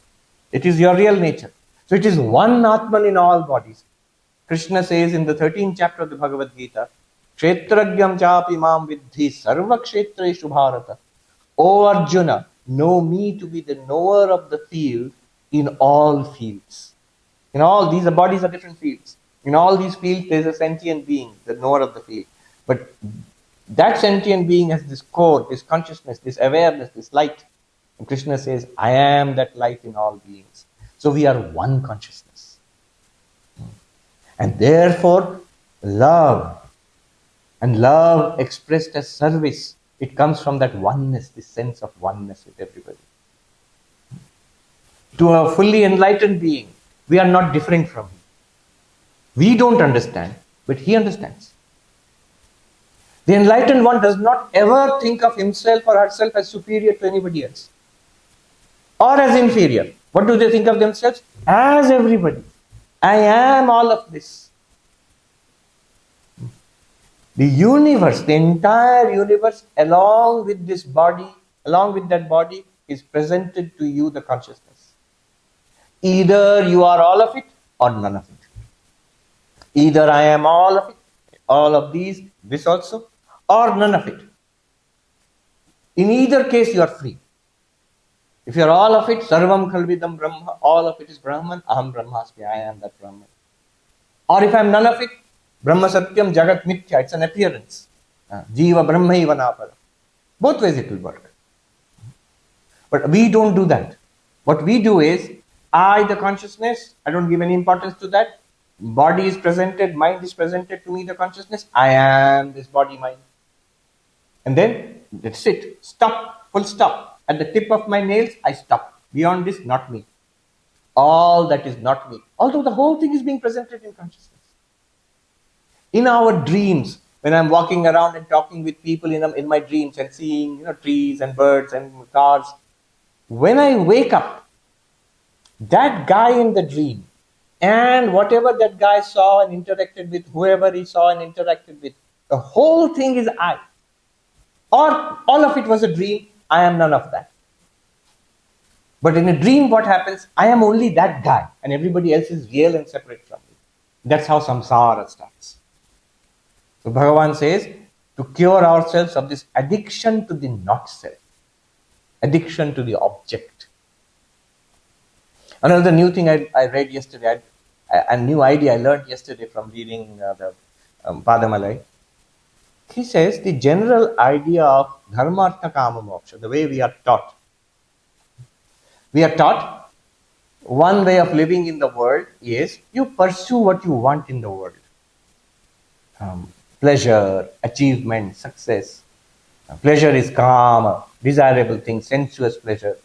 E: It is your real nature. So it is one Atman in all bodies. Krishna says in the 13th chapter of the Bhagavad Gita, Kshetragyam chapi mam vidhi sarva kshetreshu bharata. O Arjuna, know me to be the knower of the field in all fields. In all these, the bodies are different fields. In all these fields, there is a sentient being, the knower of the field. But that sentient being has this core, this consciousness, this awareness, this light. And Krishna says, I am that light in all beings. So we are one consciousness. And therefore, love, and love expressed as service, it comes from that oneness, this sense of oneness with everybody. To a fully enlightened being, we are not different from him. We don't understand, but he understands. The enlightened one does not ever think of himself or herself as superior to anybody else, or as inferior. What do they think of themselves? As everybody. I am all of this. The universe, the entire universe, along with this body, along with that body, is presented to you, the consciousness. Either you are all of it or none of it. Either I am all of it, all of these, this also, or none of it. In either case, you are free. If you are all of it, sarvam khalvidam brahma, all of it is Brahman, aham brahmasmi, I am that Brahman. Or if I am none of it, brahma satyam jagat mithya, it's an appearance. Jiva brahmaiva napara. Both ways it will work. But we don't do that. What we do is, I, the consciousness, I don't give any importance to that. Body is presented, mind is presented to me, the consciousness. I am this body, mind. And then, that's it. Stop, full stop. At the tip of my nails, I stop. Beyond this, not me. All that is not me. Although the whole thing is being presented in consciousness. In our dreams, when I'm walking around and talking with people in my dreams and seeing trees and birds and cars, when I wake up, that guy in the dream and whatever that guy saw and interacted with, whoever he saw and interacted with, the whole thing is I. Or all of it was a dream, I am none of that. But in a dream, what happens? I am only that guy and everybody else is real and separate from me. That's how samsara starts. So Bhagavan says, to cure ourselves of this addiction to the not self. addiction to the object. Another new thing I read yesterday, a new idea I learned yesterday from reading the Padamalai. He says the general idea of dharmartha kama moksha, the way we are taught. We are taught one way of living in the world is you pursue what you want in the world. Pleasure, achievement, success. Pleasure is kama, desirable thing, sensuous pleasure.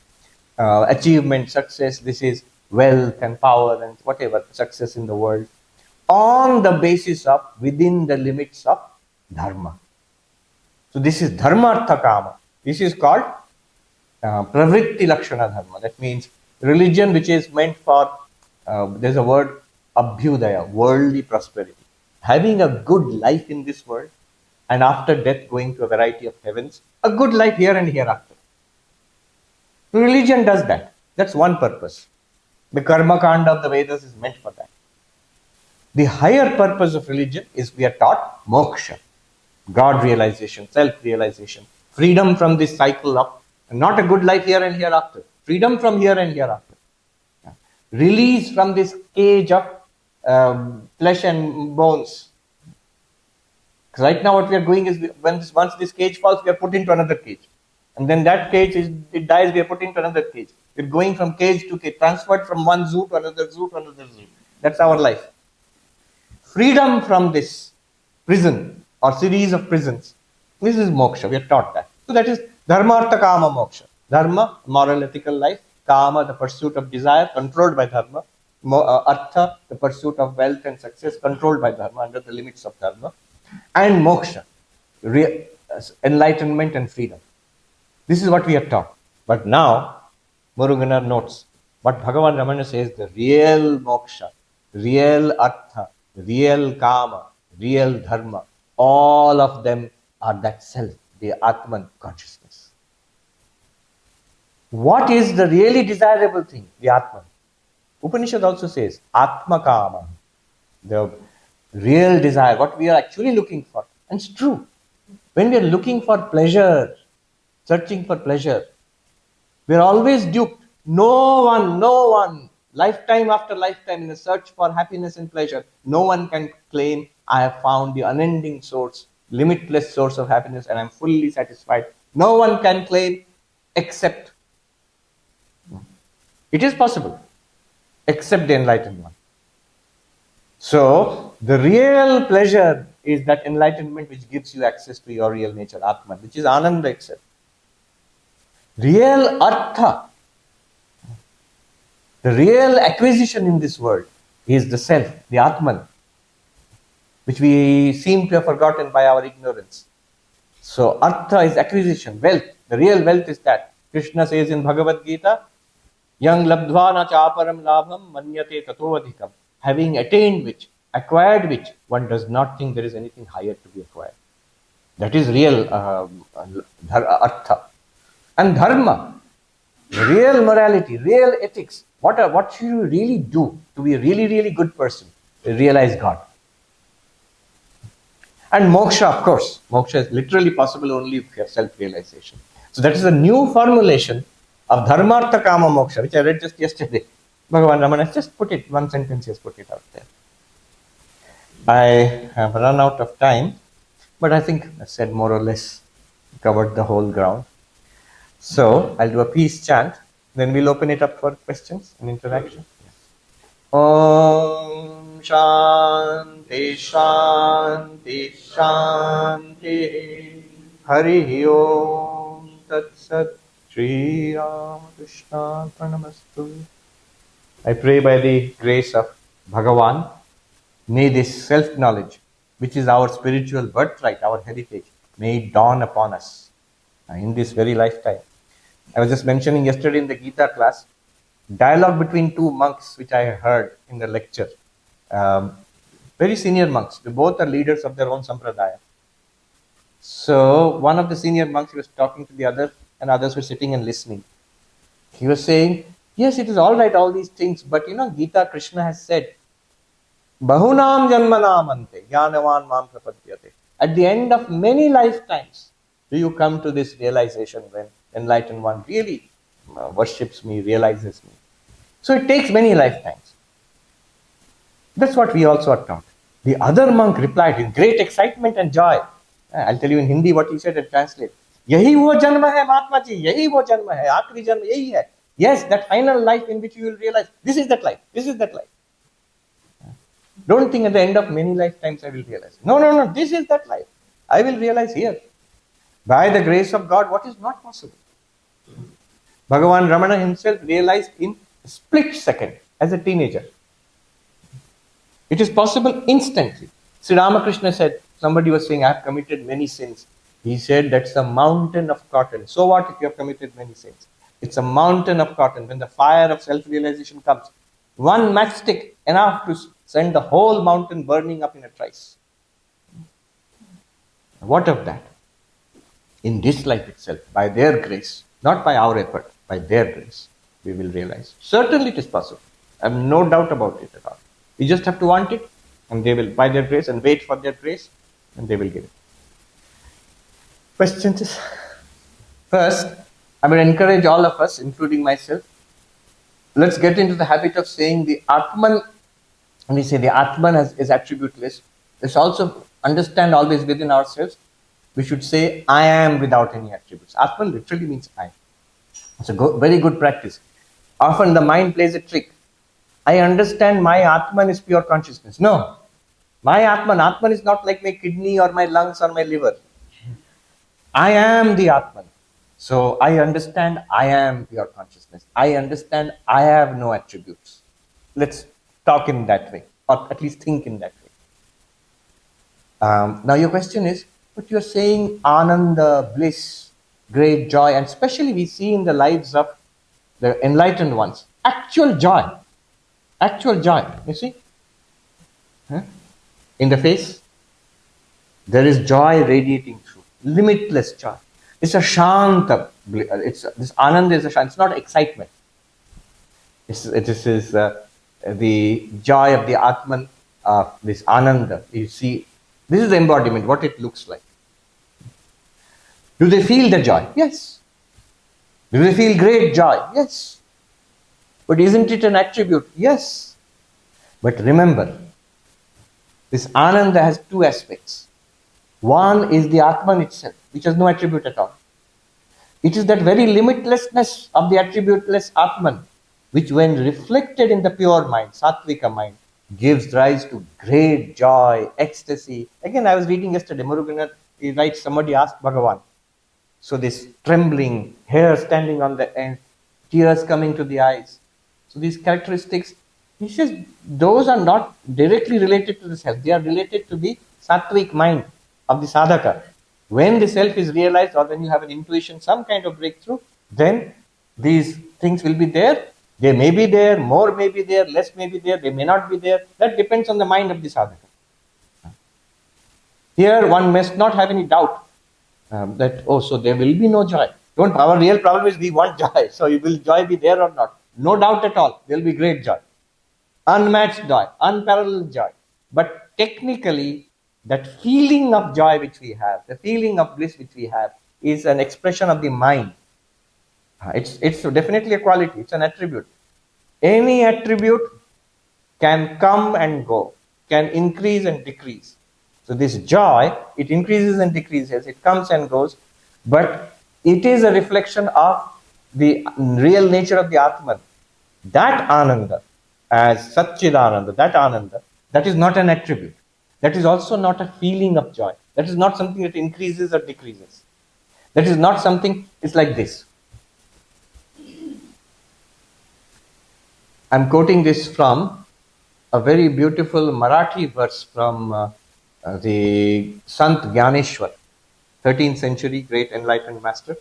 E: Achievement, success, this is wealth and power and whatever, success in the world. On the basis of, within the limits of dharma. So this is dharmartha kama. This is called pravritti lakshana dharma. That means religion which is meant for, there's a word, abhyudaya, worldly prosperity. Having a good life in this world, and after death going to a variety of heavens, a good life here and hereafter. Religion does that. That's one purpose. The karma kanda of the Vedas is meant for that. The higher purpose of religion is we are taught moksha, God realization, self-realization, freedom from this cycle of not a good life here and hereafter, freedom from here and hereafter, release from this cage of flesh and bones. Right now what we are doing is once this cage falls, we are put into another cage. And then that cage, it dies, we are put into another cage. We're going from cage to cage, transferred from one zoo to another zoo to another zoo. That's our life. Freedom from this prison or series of prisons. This is moksha. We are taught that. So that is dharmartha kama moksha. Dharma, moral ethical life. Kama, the pursuit of desire, controlled by dharma. Artha, the pursuit of wealth and success, controlled by dharma, under the limits of dharma. And moksha, enlightenment and freedom. This is what we are taught. But now, Muruganar notes, what Bhagwan Ramana says, the real moksha, real artha, real kama, real dharma, all of them are that self, the Atman consciousness. What is the really desirable thing? The Atman. Upanishad also says, Atma kama, the real desire, what we are actually looking for. And it's true. When we are looking for pleasure, searching for pleasure, we are always duped. No one, lifetime after lifetime in the search for happiness and pleasure, no one can claim, I have found the unending source, limitless source of happiness and I am fully satisfied. No one can claim except. It is possible, except the enlightened one. So, the real pleasure is that enlightenment which gives you access to your real nature, Atman, which is Ananda itself. Real Artha, the real acquisition in this world is the self, the Atman, which we seem to have forgotten by our ignorance. So, Artha is acquisition, wealth. The real wealth is that. Krishna says in Bhagavad Gita, Yang labdva na chaparam labham manyate tatovadhikam. Having attained which, acquired which, one does not think there is anything higher to be acquired. That is real artha. And dharma, real morality, real ethics. What should you really do to be a really, really good person? Realize God. And moksha, of course. Moksha is literally possible only if you have self-realization. So that is a new formulation of dharmartha kama moksha, which I read just yesterday. Bhagwan Ramana has just put it, one sentence he has put it out there. I have run out of time, but I think I said more or less covered the whole ground. So I'll do a peace chant, then we'll open it up for questions and interaction. Om Shanti Shanti Shanti Hari Om Tat Sat Shri Ramakrishna Pranamastu. I pray by the grace of Bhagavan, may this self-knowledge, which is our spiritual birthright, our heritage, may it dawn upon us in this very lifetime. I was just mentioning yesterday in the Gita class, dialogue between two monks which I heard in the lecture. Very senior monks. They both are leaders of their own sampradaya. So one of the senior monks, he was talking to the other and others were sitting and listening. He was saying, yes, it is all right, all these things, but Gita, Krishna has said, Bahunam janmanam ante, jnanavan mam prapadyate. At the end of many lifetimes, do you come to this realization when enlightened one really worships me, realizes me. So it takes many lifetimes. That's what we also are taught. The other monk replied in great excitement and joy. I'll tell you in Hindi what he said and translate. Yahi wo janma hai Mahatma ji, yahi wo janma hai, aakhri janma yahi hai. Yes, that final life in which you will realize, this is that life, this is that life. Don't think at the end of many lifetimes I will realize. No, this is that life. I will realize here. By the grace of God, what is not possible? Bhagwan Ramana himself realized in a split second as a teenager. It is possible instantly. Sri Ramakrishna said, somebody was saying, I have committed many sins. He said, that's a mountain of cotton. So what if you have committed many sins? It's a mountain of cotton. When the fire of self-realization comes, one matchstick enough to send the whole mountain burning up in a trice. What of that? In this life itself, by their grace, not by our effort, by their grace, we will realize. Certainly it is possible. I have no doubt about it at all. We just have to want it, and they will, by their grace, and wait for their grace, and they will give it. Questions? First, I will encourage all of us, including myself, let's get into the habit of saying the Atman, when we say the Atman is attributeless, let's also understand always within ourselves, we should say, I am without any attributes. Atman literally means I. It's a very good practice. Often the mind plays a trick. I understand my Atman is pure consciousness. No. My Atman is not like my kidney or my lungs or my liver. I am the Atman. So I understand I am pure consciousness. I understand I have no attributes. Let's talk in that way, or at least think in that way. Now your question is, but you're saying Ananda, bliss, great joy, and especially we see in the lives of the enlightened ones, actual joy, you see? In the face, there is joy radiating through, limitless joy. It's a shanta, this Ananda is a shanta, it's not excitement. This is the joy of the Atman, this Ananda. You see, this is the embodiment, what it looks like. Do they feel the joy? Yes. Do they feel great joy? Yes. But isn't it an attribute? Yes. But remember, this Ananda has two aspects. One is the Atman itself, which has no attribute at all. It is that very limitlessness of the attributeless Atman, which when reflected in the pure mind, Sattvika mind, gives rise to great joy, ecstasy. Again, I was reading yesterday, Muruganar, he writes, somebody asked Bhagavan. So this trembling, hair standing on the end, tears coming to the eyes. So these characteristics, he says, those are not directly related to the self. They are related to the Sattvic mind of the sadhaka. When the self is realized, or when you have an intuition, some kind of breakthrough, then these things will be there. They may be there, more may be there, less may be there, they may not be there. That depends on the mind of the sadhaka. Here one must not have any doubt that, so there will be no joy. Our real problem is we want joy. So will joy be there or not? No doubt at all. There will be great joy. Unmatched joy, unparalleled joy. But technically, that feeling of joy which we have, the feeling of bliss which we have, is an expression of the mind. It's definitely a quality, it's an attribute. Any attribute can come and go, can increase and decrease. So this joy, it increases and decreases, it comes and goes, but it is a reflection of the real nature of the Atman. That Ananda, as Satchidananda, that Ananda, that is not an attribute. That is also not a feeling of joy. That is not something that increases or decreases. That is not something, it's like this. I'm quoting this from a very beautiful Marathi verse from the Sant Gyaneshwar, 13th century, great enlightened master.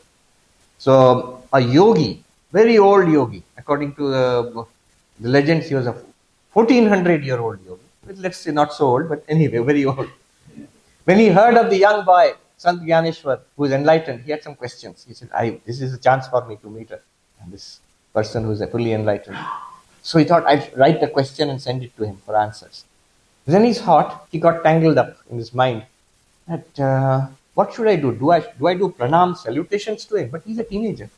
E: So a yogi, very old yogi, according to the legends, he was a 1400-year-old yogi. Let's say not so old, but anyway, very old. When he heard of the young boy, Sant Gyaneshwar, who is enlightened, he had some questions. He said, this is a chance for me to meet this person who is fully enlightened. So he thought, I'd write the question and send it to him for answers. Then he thought, he got tangled up in his mind that, What should I do? Do I do pranam salutations to him? But he's a teenager.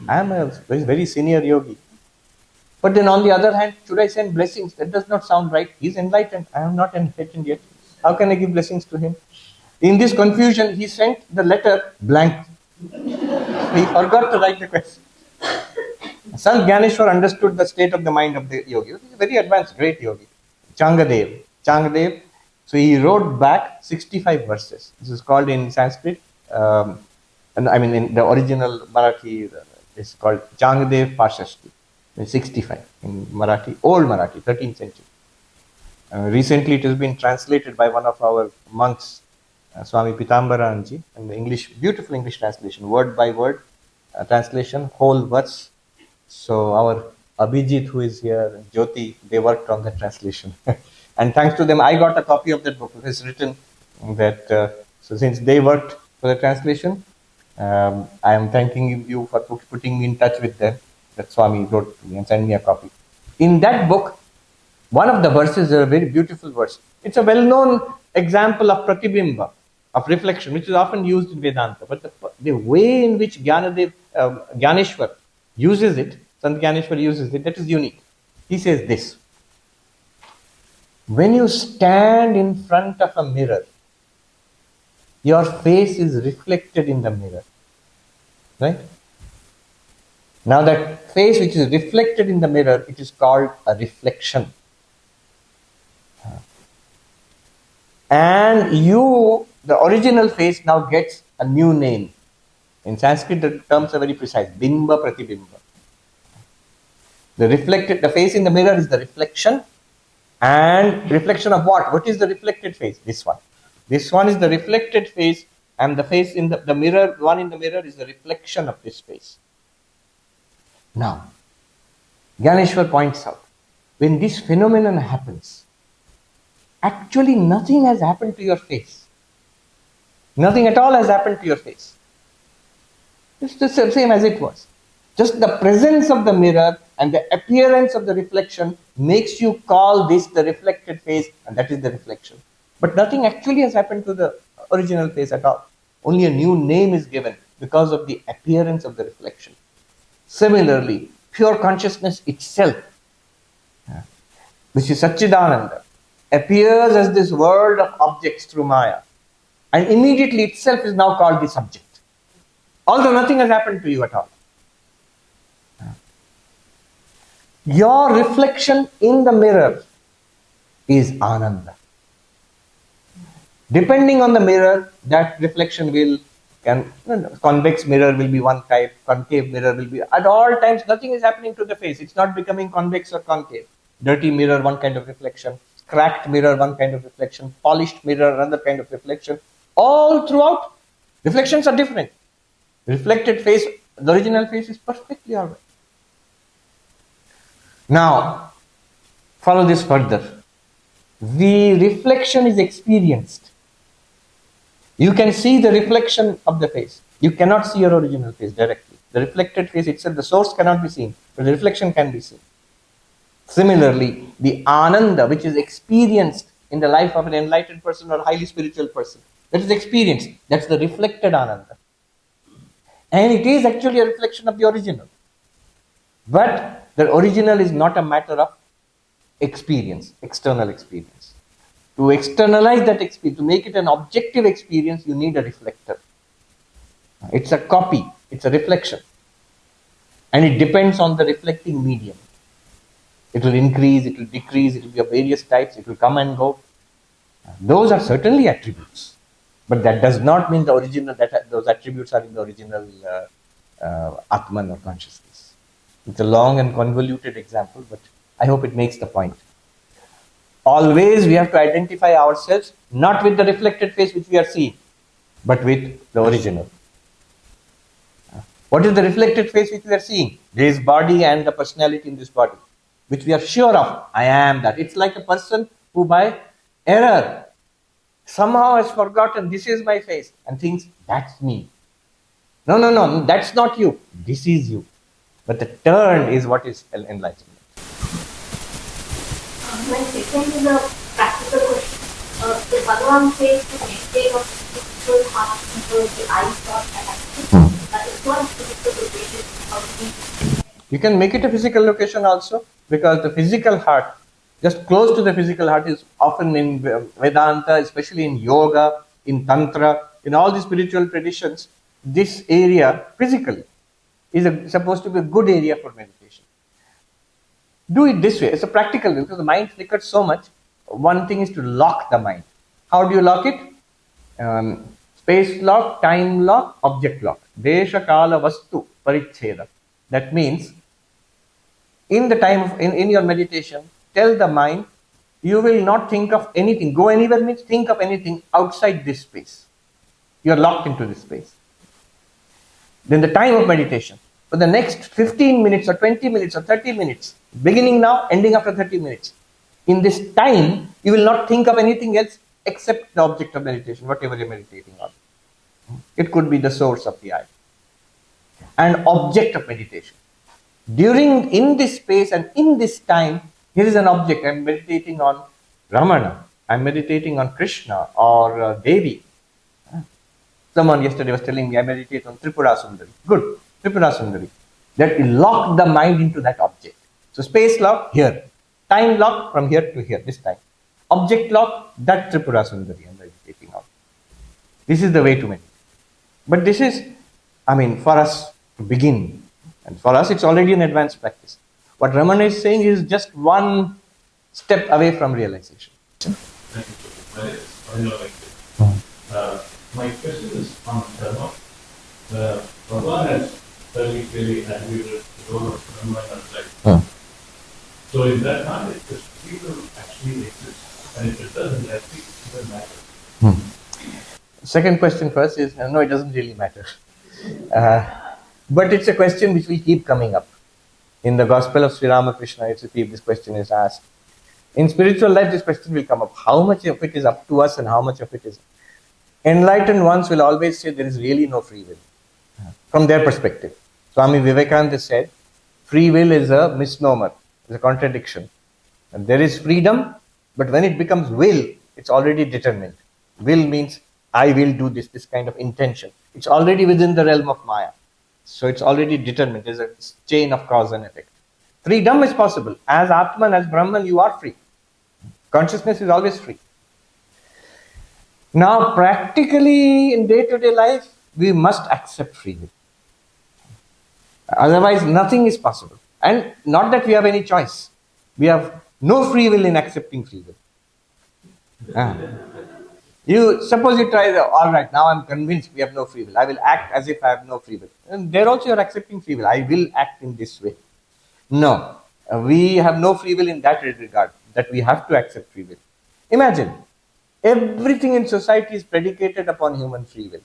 E: I am a very senior yogi. But then on the other hand, should I send blessings? That does not sound right. He's enlightened. I am not enlightened yet. How can I give blessings to him? In this confusion, he sent the letter blank. He forgot to write the question. Sant Gyaneshwar understood the state of the mind of the yogi. He's a very advanced, great yogi. Changadev. So he wrote back 65 verses. This is called in Sanskrit, and I mean in the original Marathi, it's called Changadev Pashashti. 65 in Marathi, old Marathi, 13th century. Recently it has been translated by one of our monks, Swami Pitambaranji, in the English, beautiful English translation, word by word translation, whole verse. So our Abhijit, who is here, Jyoti, they worked on the translation. And thanks to them, I got a copy of that book. It is written that, so since they worked for the translation, I am thanking you for putting me in touch with them. That Swami wrote to me and sent me a copy. In that book, one of the verses is a very beautiful verse. It's a well-known example of pratibimba, of reflection, which is often used in Vedanta. But the way in which Gyaneshwar uses it, Sant Gyaneshwar uses it, that is unique. He says this: when you stand in front of a mirror, your face is reflected in the mirror. Right? Now that face which is reflected in the mirror, it is called a reflection. And you, the original face, now gets a new name. In Sanskrit, the terms are very precise. Bimba pratibimba. The face in the mirror is the reflection. And reflection of what? What is the reflected face? This one. This one is the reflected face, and the face in the mirror, one in the mirror is the reflection of this face. Now, Gyaneshwar points out, when this phenomenon happens, actually nothing has happened to your face. Nothing at all has happened to your face. It's the same as it was. Just the presence of the mirror and the appearance of the reflection makes you call this the reflected face, and that is the reflection. But nothing actually has happened to the original face at all. Only a new name is given because of the appearance of the reflection. Similarly, pure consciousness itself, which is Satchidananda, appears as this world of objects through Maya, and immediately itself is now called the subject, although nothing has happened to you at all. Your reflection in the mirror is Ananda. Depending on the mirror, that reflection convex mirror will be one type, concave mirror will be, at all times nothing is happening to the face. It's not becoming convex or concave. Dirty mirror, one kind of reflection. Cracked mirror, one kind of reflection. Polished mirror, another kind of reflection. All throughout, reflections are different. Reflected face, the original face is perfectly alright. Now, follow this further. The reflection is experienced. You can see the reflection of the face. You cannot see your original face directly. The reflected face itself, the source cannot be seen, but the reflection can be seen. Similarly, the Ananda, which is experienced in the life of an enlightened person or a highly spiritual person, that is experienced. That's the reflected Ananda. And it is actually a reflection of the original. But the original is not a matter of experience, external experience. To externalize that experience, to make it an objective experience, you need a reflector. It's a copy, it's a reflection. And it depends on the reflecting medium. It will increase, it will decrease, it will be of various types, it will come and go. Those are certainly attributes. But that does not mean the original, that those attributes are in the original Atman or consciousness. It's a long and convoluted example, but I hope it makes the point. Always we have to identify ourselves not with the reflected face which we are seeing, but with the original. What is the reflected face which we are seeing? This body and the personality in this body, which we are sure of. I am that. It's like a person who by error somehow has forgotten this is my face and thinks that's me. No, that's not you. This is you. But the turn is what is enlightenment.
F: My second is a practical question. The Bhagavan says to meditate on full heart, people, the eyes stop and it's not a physical location. How do we?
E: You can make it a physical location also, because the physical heart, just close to the physical heart, is often in Vedanta, especially in yoga, in Tantra, in all the spiritual traditions. This area physically is supposed to be a good area for meditation. Do it this way. It's a practical way, because the mind flickers so much. One thing is to lock the mind. How do you lock it? Space lock, time lock, object lock. Desha kala vastu paricheda. That means in the time of in your meditation, tell the mind you will not think of anything. Go anywhere means think of anything outside this space. You are locked into this space. Then the time of meditation, for the next 15 minutes or 20 minutes or 30 minutes, beginning now, ending after 30 minutes. In this time, you will not think of anything else except the object of meditation, whatever you're meditating on. It could be the source of the eye. And object of meditation. In this space and in this time, here is an object. I'm meditating on Ramana. I'm meditating on Krishna or Devi. Someone yesterday was telling me I meditate on Tripura Sundari. Good, Tripura Sundari. That will lock the mind into that object. So space lock here. Time lock from here to here, this time. Object lock, that Tripura Sundari I'm meditating on. This is the way to meditate. But this is, for us to begin. And for us, it's already an advanced practice. What Ramana is saying is just one step away from realization.
G: Thank you. My question is on Dharma. Bhagwan has very clearly attributed the role of Dharma in our life. So in that context, does free will actually exist? And if it doesn't, I think it doesn't matter.
E: Second question first is, no, it doesn't really matter. But it's a question which will keep coming up. In the Gospel of Sri Ramakrishna, this question is asked. In spiritual life, this question will come up. How much of it is up to us and how much of it is... Enlightened ones will always say there is really no free will. From their perspective. Swami Vivekananda said, free will is a misnomer, is a contradiction. And there is freedom, but when it becomes will, it's already determined. Will means, I will do this kind of intention. It's already within the realm of Maya. So it's already determined. There's a chain of cause and effect. Freedom is possible. As Atman, as Brahman, you are free. Consciousness is always free. Now, practically in day-to-day life, we must accept free will. Otherwise, nothing is possible. And not that we have any choice. We have no free will in accepting free will. Suppose you try, all right, now I'm convinced we have no free will. I will act as if I have no free will. And there also you're accepting free will. I will act in this way. No, we have no free will in that regard, that we have to accept free will. Imagine, everything in society is predicated upon human free will.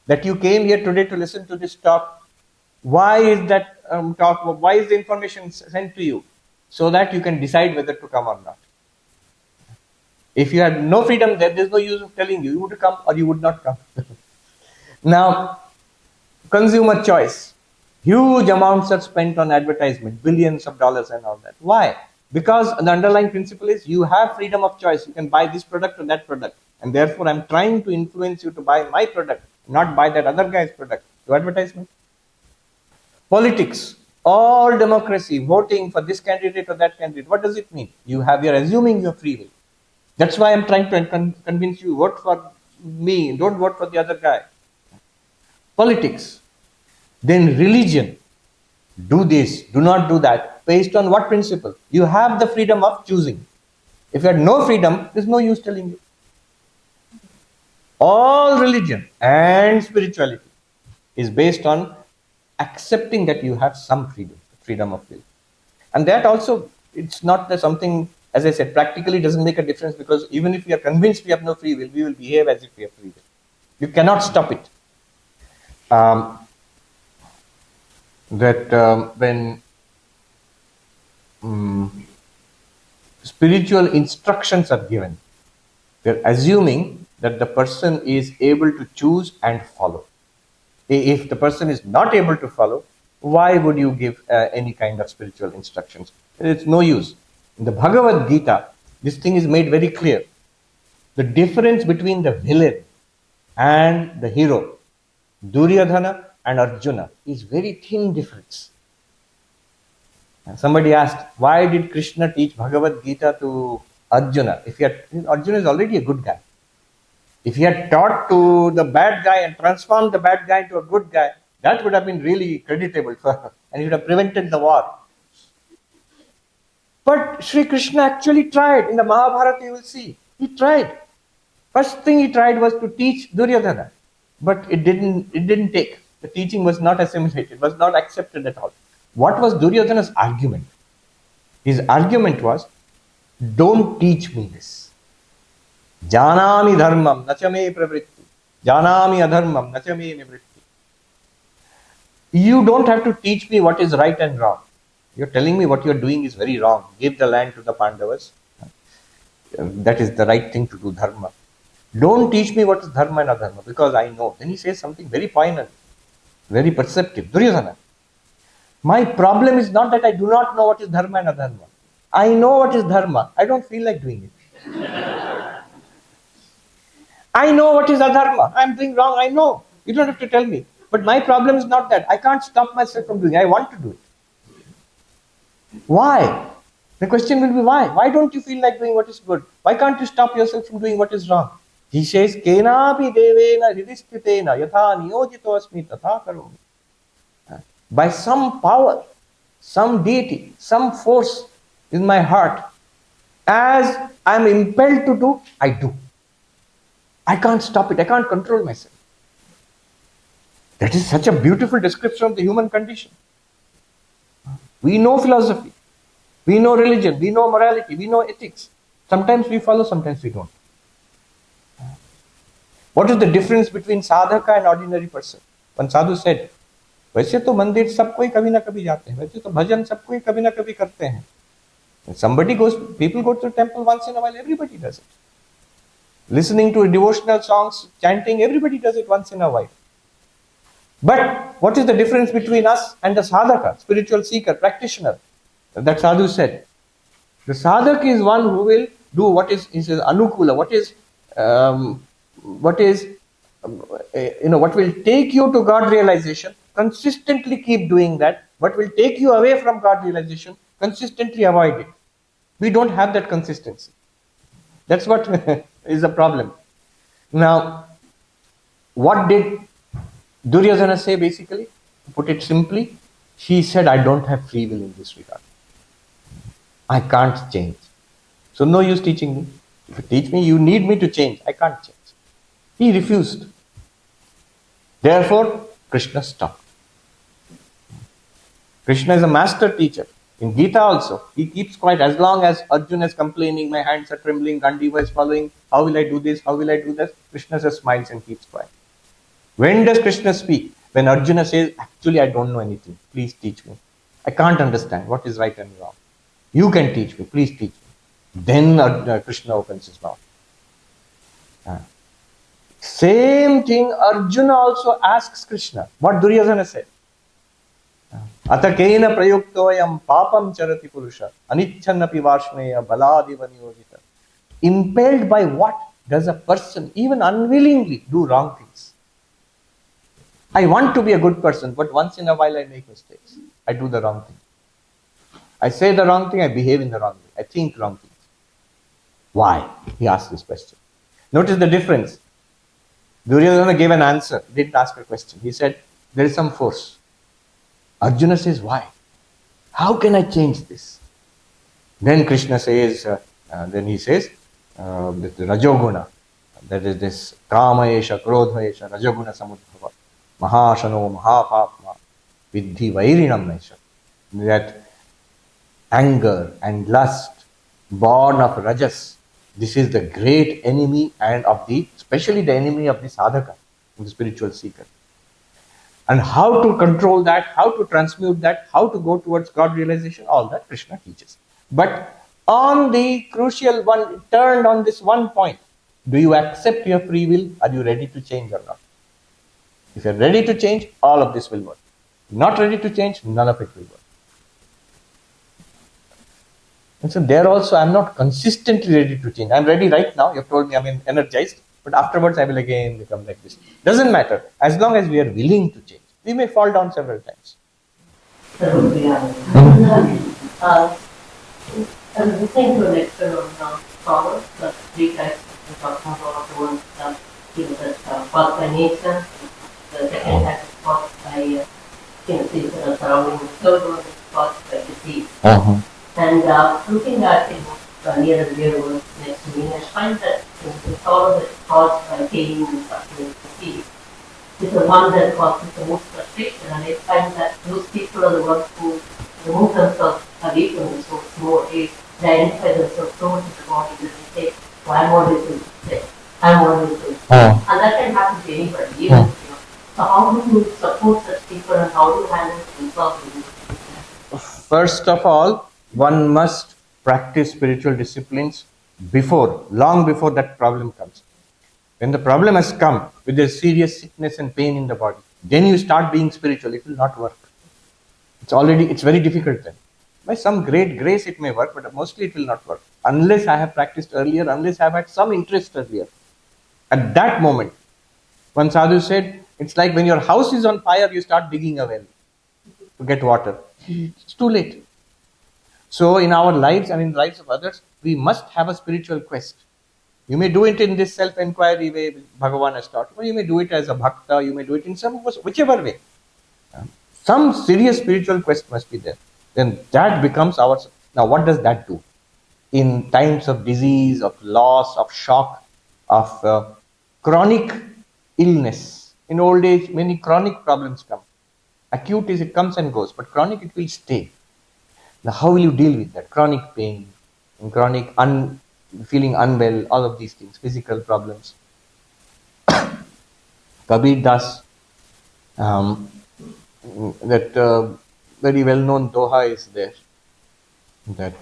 E: That you came here today to listen to this talk. Why is that talk? Why is the information sent to you? So that you can decide whether to come or not. If you had no freedom, there's no use of telling you. You would come or you would not come. Now, consumer choice. Huge amounts are spent on advertisement, billions of dollars and all that. Why? Because the underlying principle is you have freedom of choice. You can buy this product or that product. And therefore, I'm trying to influence you to buy my product, not buy that other guy's product. To advertisement. Politics. All democracy, voting for this candidate or that candidate. What does it mean? You're assuming your free will. That's why I'm trying to convince you, vote for me, don't vote for the other guy. Politics. Then religion. Do this, do not do that. Based on what principle? You have the freedom of choosing. If you had no freedom, there's no use telling you. All religion and spirituality is based on accepting that you have some freedom of will. And that also, it's not something, as I said, practically doesn't make a difference, because even if we are convinced we have no free will, we will behave as if we have free will. You cannot stop it. When spiritual instructions are given, they're assuming that the person is able to choose and follow. If the person is not able to follow, why would you give any kind of spiritual instructions? It's no use. In the Bhagavad Gita, this thing is made very clear. The difference between the villain and the hero, Duryodhana and Arjuna, is very thin difference. Somebody asked, why did Krishna teach Bhagavad Gita to Arjuna? Arjuna is already a good guy. If he had taught to the bad guy and transformed the bad guy into a good guy, that would have been really creditable for him, and he would have prevented the war. But Sri Krishna actually tried. In the Mahabharata you will see, he tried. First thing he tried was to teach Duryodhana, but it didn't take. The teaching was not assimilated, was not accepted at all. What was Duryodhana's argument? His argument was, don't teach me this. Janami dharmam nachame pravritti. Janami adharmam nachame nivritti. You don't have to teach me what is right and wrong. You're telling me what you're doing is very wrong. Give the land to the Pandavas. That is the right thing to do, dharma. Don't teach me what is dharma and adharma, because I know. Then he says something very poignant, very perceptive. Duryodhana, my problem is not that I do not know what is dharma and adharma. I know what is dharma. I don't feel like doing it. I know what is adharma. I'm doing wrong. I know. You don't have to tell me. But my problem is not that. I can't stop myself from doing it. I want to do it. Why? The question will be why? Why don't you feel like doing what is good? Why can't you stop yourself from doing what is wrong? He says, Kenapi devena hridisthitena yatha niyojito asmi tatha karomi. By some power, some deity, some force in my heart, as I am impelled to do, I do. I can't stop it. I can't control myself. That is such a beautiful description of the human condition. We know philosophy, we know religion, we know morality, we know ethics. Sometimes we follow, sometimes we don't. What is the difference between sadhaka and ordinary person? One sadhu said, वैसे तो मंदिर सब कोई कभी ना कभी जाते हैं, वैसे तो भजन सब कोई कभी ना कभी करते हैं. People go to the temple once in a while, everybody does it. Listening to devotional songs, chanting, everybody does it once in a while. But what is the difference between us and the sadhaka, spiritual seeker, practitioner? That sadhu said, the sadhaka is one who will do what is, he says, anukula, what will take you to God realization, consistently keep doing that. What will take you away from God realization, consistently avoid it. We don't have that consistency. That's what is the problem. Now, what did Duryodhana say basically? To put it simply, he said, I don't have free will in this regard. I can't change. So no use teaching me. If you teach me, you need me to change. I can't change. He refused. Therefore, Krishna stopped. Krishna is a master teacher. In Gita also, he keeps quiet as long as Arjuna is complaining, my hands are trembling, Gandiva is following, how will I do this, how will I do that? Krishna just smiles and keeps quiet. When does Krishna speak? When Arjuna says, actually I don't know anything, please teach me. I can't understand what is right and wrong. You can teach me, please teach me. Then Krishna opens his mouth. Same thing Arjuna also asks Krishna. What Duryodhana said. Atakena prayuktoyam papam charati purusha anichannapi varshneya baladiva niyojita. Impelled by what does a person even unwillingly do wrong things? I want to be a good person, but once in a while I make mistakes. I do the wrong thing. I say the wrong thing, I behave in the wrong way. I think wrong things. Why? He asked this question. Notice the difference. Duryodhana gave an answer, didn't ask a question. He said, there is some force. Arjuna says, why? How can I change this? Then Krishna says, the Rajoguna, that is this Kamaesha, Krodhaesha, Rajoguna Samudbhava, Mahashano, Mahapapma, Vidhi Vairinam Nesha. That anger and lust, born of Rajas, this is the great enemy and especially the enemy of the sadhaka, the spiritual seeker. And how to control that, how to transmute that, how to go towards God realization, all that Krishna teaches. But on the crucial one, turned on this one point, do you accept your free will? Are you ready to change or not? If you're ready to change, all of this will work. Not ready to change, none of it will work. And so there also, I'm not consistently ready to change. I'm ready right now. You've told me I'm energized, But afterwards, I will again become like this. Doesn't matter. As long as we are willing to change. We may fall down several times.
F: I was listening to a lecture on power, the three types we talking about. The one that's caused by nature, the second type is caused by things that are surrounding, the third one is caused by disease. And looking at near the real world next to me, I find that the sorrow that's caused by pain and suffering and disease is the one that causes the most frustration, and I find that those people are the ones who remove themselves away from the source more. They identify themselves so much with the body that they say, oh, I'm always going to sick, I'm always going to sick. And that can happen to anybody, even So how do you support such people and how do you handle themselves in this?
E: First of all, one must practice spiritual disciplines long before that problem comes. When the problem has come with a serious sickness and pain in the body, then you start being spiritual, it will not work. It's very difficult then. By some great grace it may work, but mostly it will not work. Unless I have practiced earlier, unless I have had some interest earlier. At that moment, one sadhu said, it's like when your house is on fire, you start digging a well to get water. It's too late. So in our lives and in the lives of others, we must have a spiritual quest. You may do it in this self-inquiry way Bhagavan has taught, or you may do it as a bhakta, you may do it in whichever way. Some serious spiritual quest must be there. Then that becomes ours. Now what does that do? In times of disease, of loss, of shock, of chronic illness. In old age, many chronic problems come. Acute is it comes and goes, but chronic it will stay. Now how will you deal with that? Chronic pain, and chronic feeling unwell, all of these things, physical problems. Kabir Das, that very well-known doha is there, that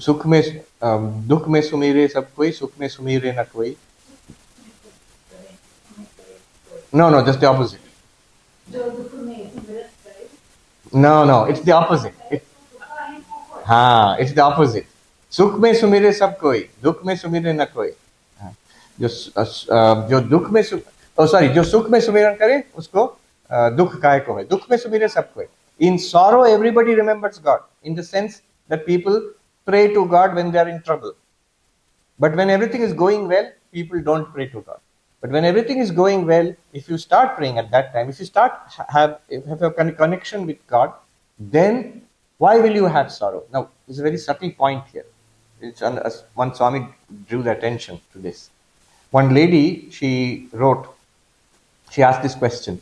E: dukh mein sumire sab koi, sukh mein sumire na koi. No, just the opposite. No, it's the opposite. It's the opposite. सुख में Sumire सब कोई, दुख में Sumire न कोई. जो सुख में सुमिरन करे उसको दुख काहे को है. दुख में सुमिरे सब कोई. In sorrow, everybody remembers God, in the sense that people pray to God when they are in trouble. But when everything is going well, people don't pray to God. But when everything is going well, if you start praying at that time, if you have a connection with God, then why will you have sorrow? Now, there's a very subtle point here. One Swami drew the attention to this. One lady, she asked this question.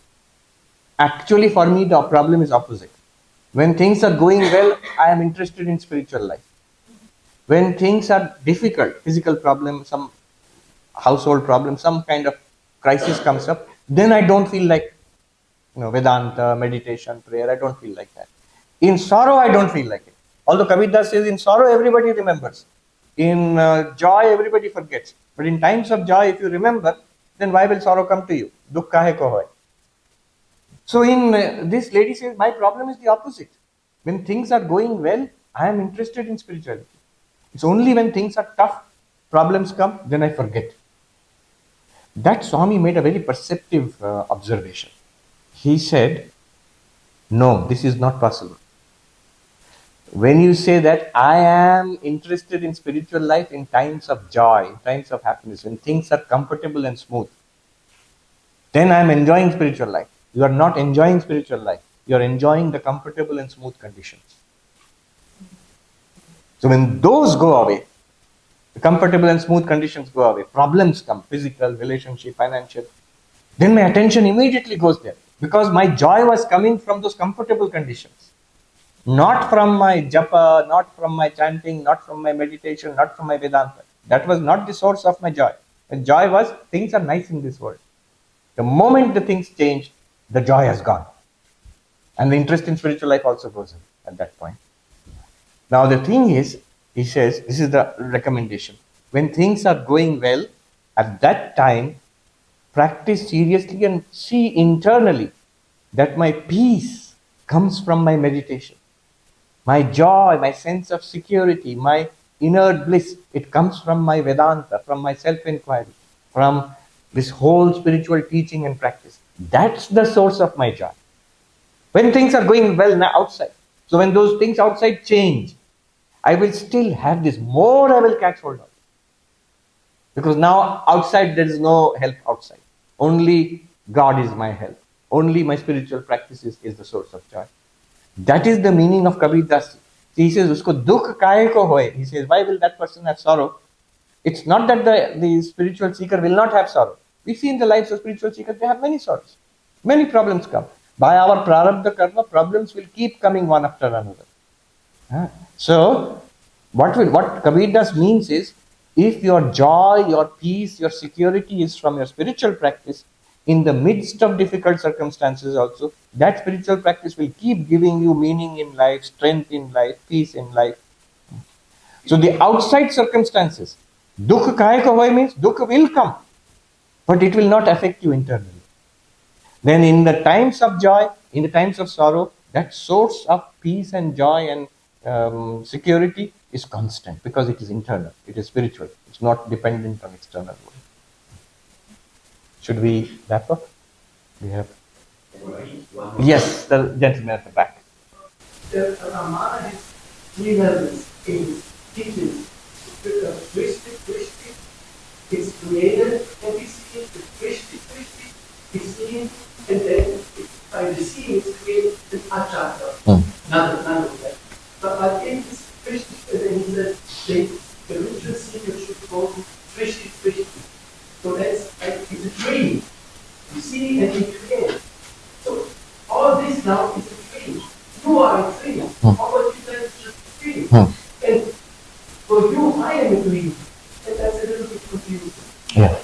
E: Actually, for me, the problem is opposite. When things are going well, I am interested in spiritual life. When things are difficult, physical problem, some household problem, some kind of crisis comes up, then I don't feel like, Vedanta, meditation, prayer, I don't feel like that. In sorrow, I don't feel like it. Although Kabir Das says, in sorrow, everybody remembers. In joy, everybody forgets. But in times of joy, if you remember, then why will sorrow come to you? Dukh kahe ko hoy. So this lady says, my problem is the opposite. When things are going well, I am interested in spirituality. It's only when things are tough, problems come, then I forget. That Swami made a very perceptive observation. He said, no, this is not possible. When you say that I am interested in spiritual life in times of joy, in times of happiness, when things are comfortable and smooth, then I am enjoying spiritual life. You are not enjoying spiritual life. You are enjoying the comfortable and smooth conditions. So when those go away, the comfortable and smooth conditions go away, problems come, physical, relationship, financial, then my attention immediately goes there. Because my joy was coming from those comfortable conditions. Not from my japa, not from my chanting, not from my meditation, not from my Vedanta. That was not the source of my joy. The joy was, things are nice in this world. The moment the things change, the joy has gone. And the interest in spiritual life also goes away at that point. Now the thing is, he says, this is the recommendation. When things are going well, at that time, practice seriously and see internally that my peace comes from my meditation. My joy, my sense of security, my inner bliss, it comes from my Vedanta, from my self-inquiry. from this whole spiritual teaching and practice. That's the source of my joy. When things are going well now outside, so when those things outside change, I will still have this. More I will catch hold of. Because now outside there is no help outside. Only God is my help. Only my spiritual practices is the source of joy. That is the meaning of Kabir Das. He says, Usko dukh kahe ko hoye. He says, why will that person have sorrow? It's not that the spiritual seeker will not have sorrow. We see in the lives of spiritual seekers, they have many sorrows. Many problems come. By our prarabdha karma, problems will keep coming one after another. So, what Kabir Das means is, if your joy, your peace, your security is from your spiritual practice, in the midst of difficult circumstances also, that spiritual practice will keep giving you meaning in life, strength in life, peace in life. So the outside circumstances, dukh kahe ko hoy means dukh will come, but it will not affect you internally. Then in the times of joy, in the times of sorrow, that source of peace and joy and security is constant because it is internal, it is spiritual, it's not dependent on external world. Should we wrap up? We have. Yes, the gentleman at the back.
H: The Ramana has three levels in his teachings. Vrishti is created and we see it. Vrishti is seen, and then by the seeing it's created an achata. None of that. But in this Vrishti, and then he said the ritual seeker should go to Vrishti. So that's like it's a dream. You see and you create. So all this now is a dream. You are a dream. All what you said is just a dream. And for you, I am a dream. And that's a little bit confusing.
E: Yeah.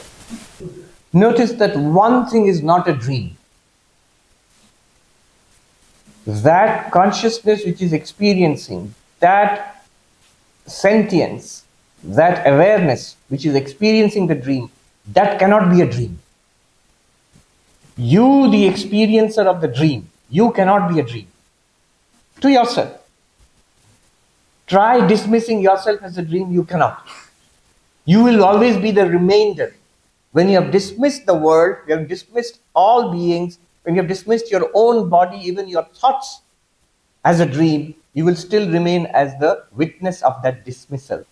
E: Notice that one thing is not a dream. That consciousness which is experiencing, that sentience, that awareness which is experiencing the dream, that cannot be a dream. You, the experiencer of the dream, you cannot be a dream. To yourself. Try dismissing yourself as a dream, you cannot. You will always be the remainder. When you have dismissed the world, you have dismissed all beings, when you have dismissed your own body, even your thoughts as a dream, you will still remain as the witness of that dismissal.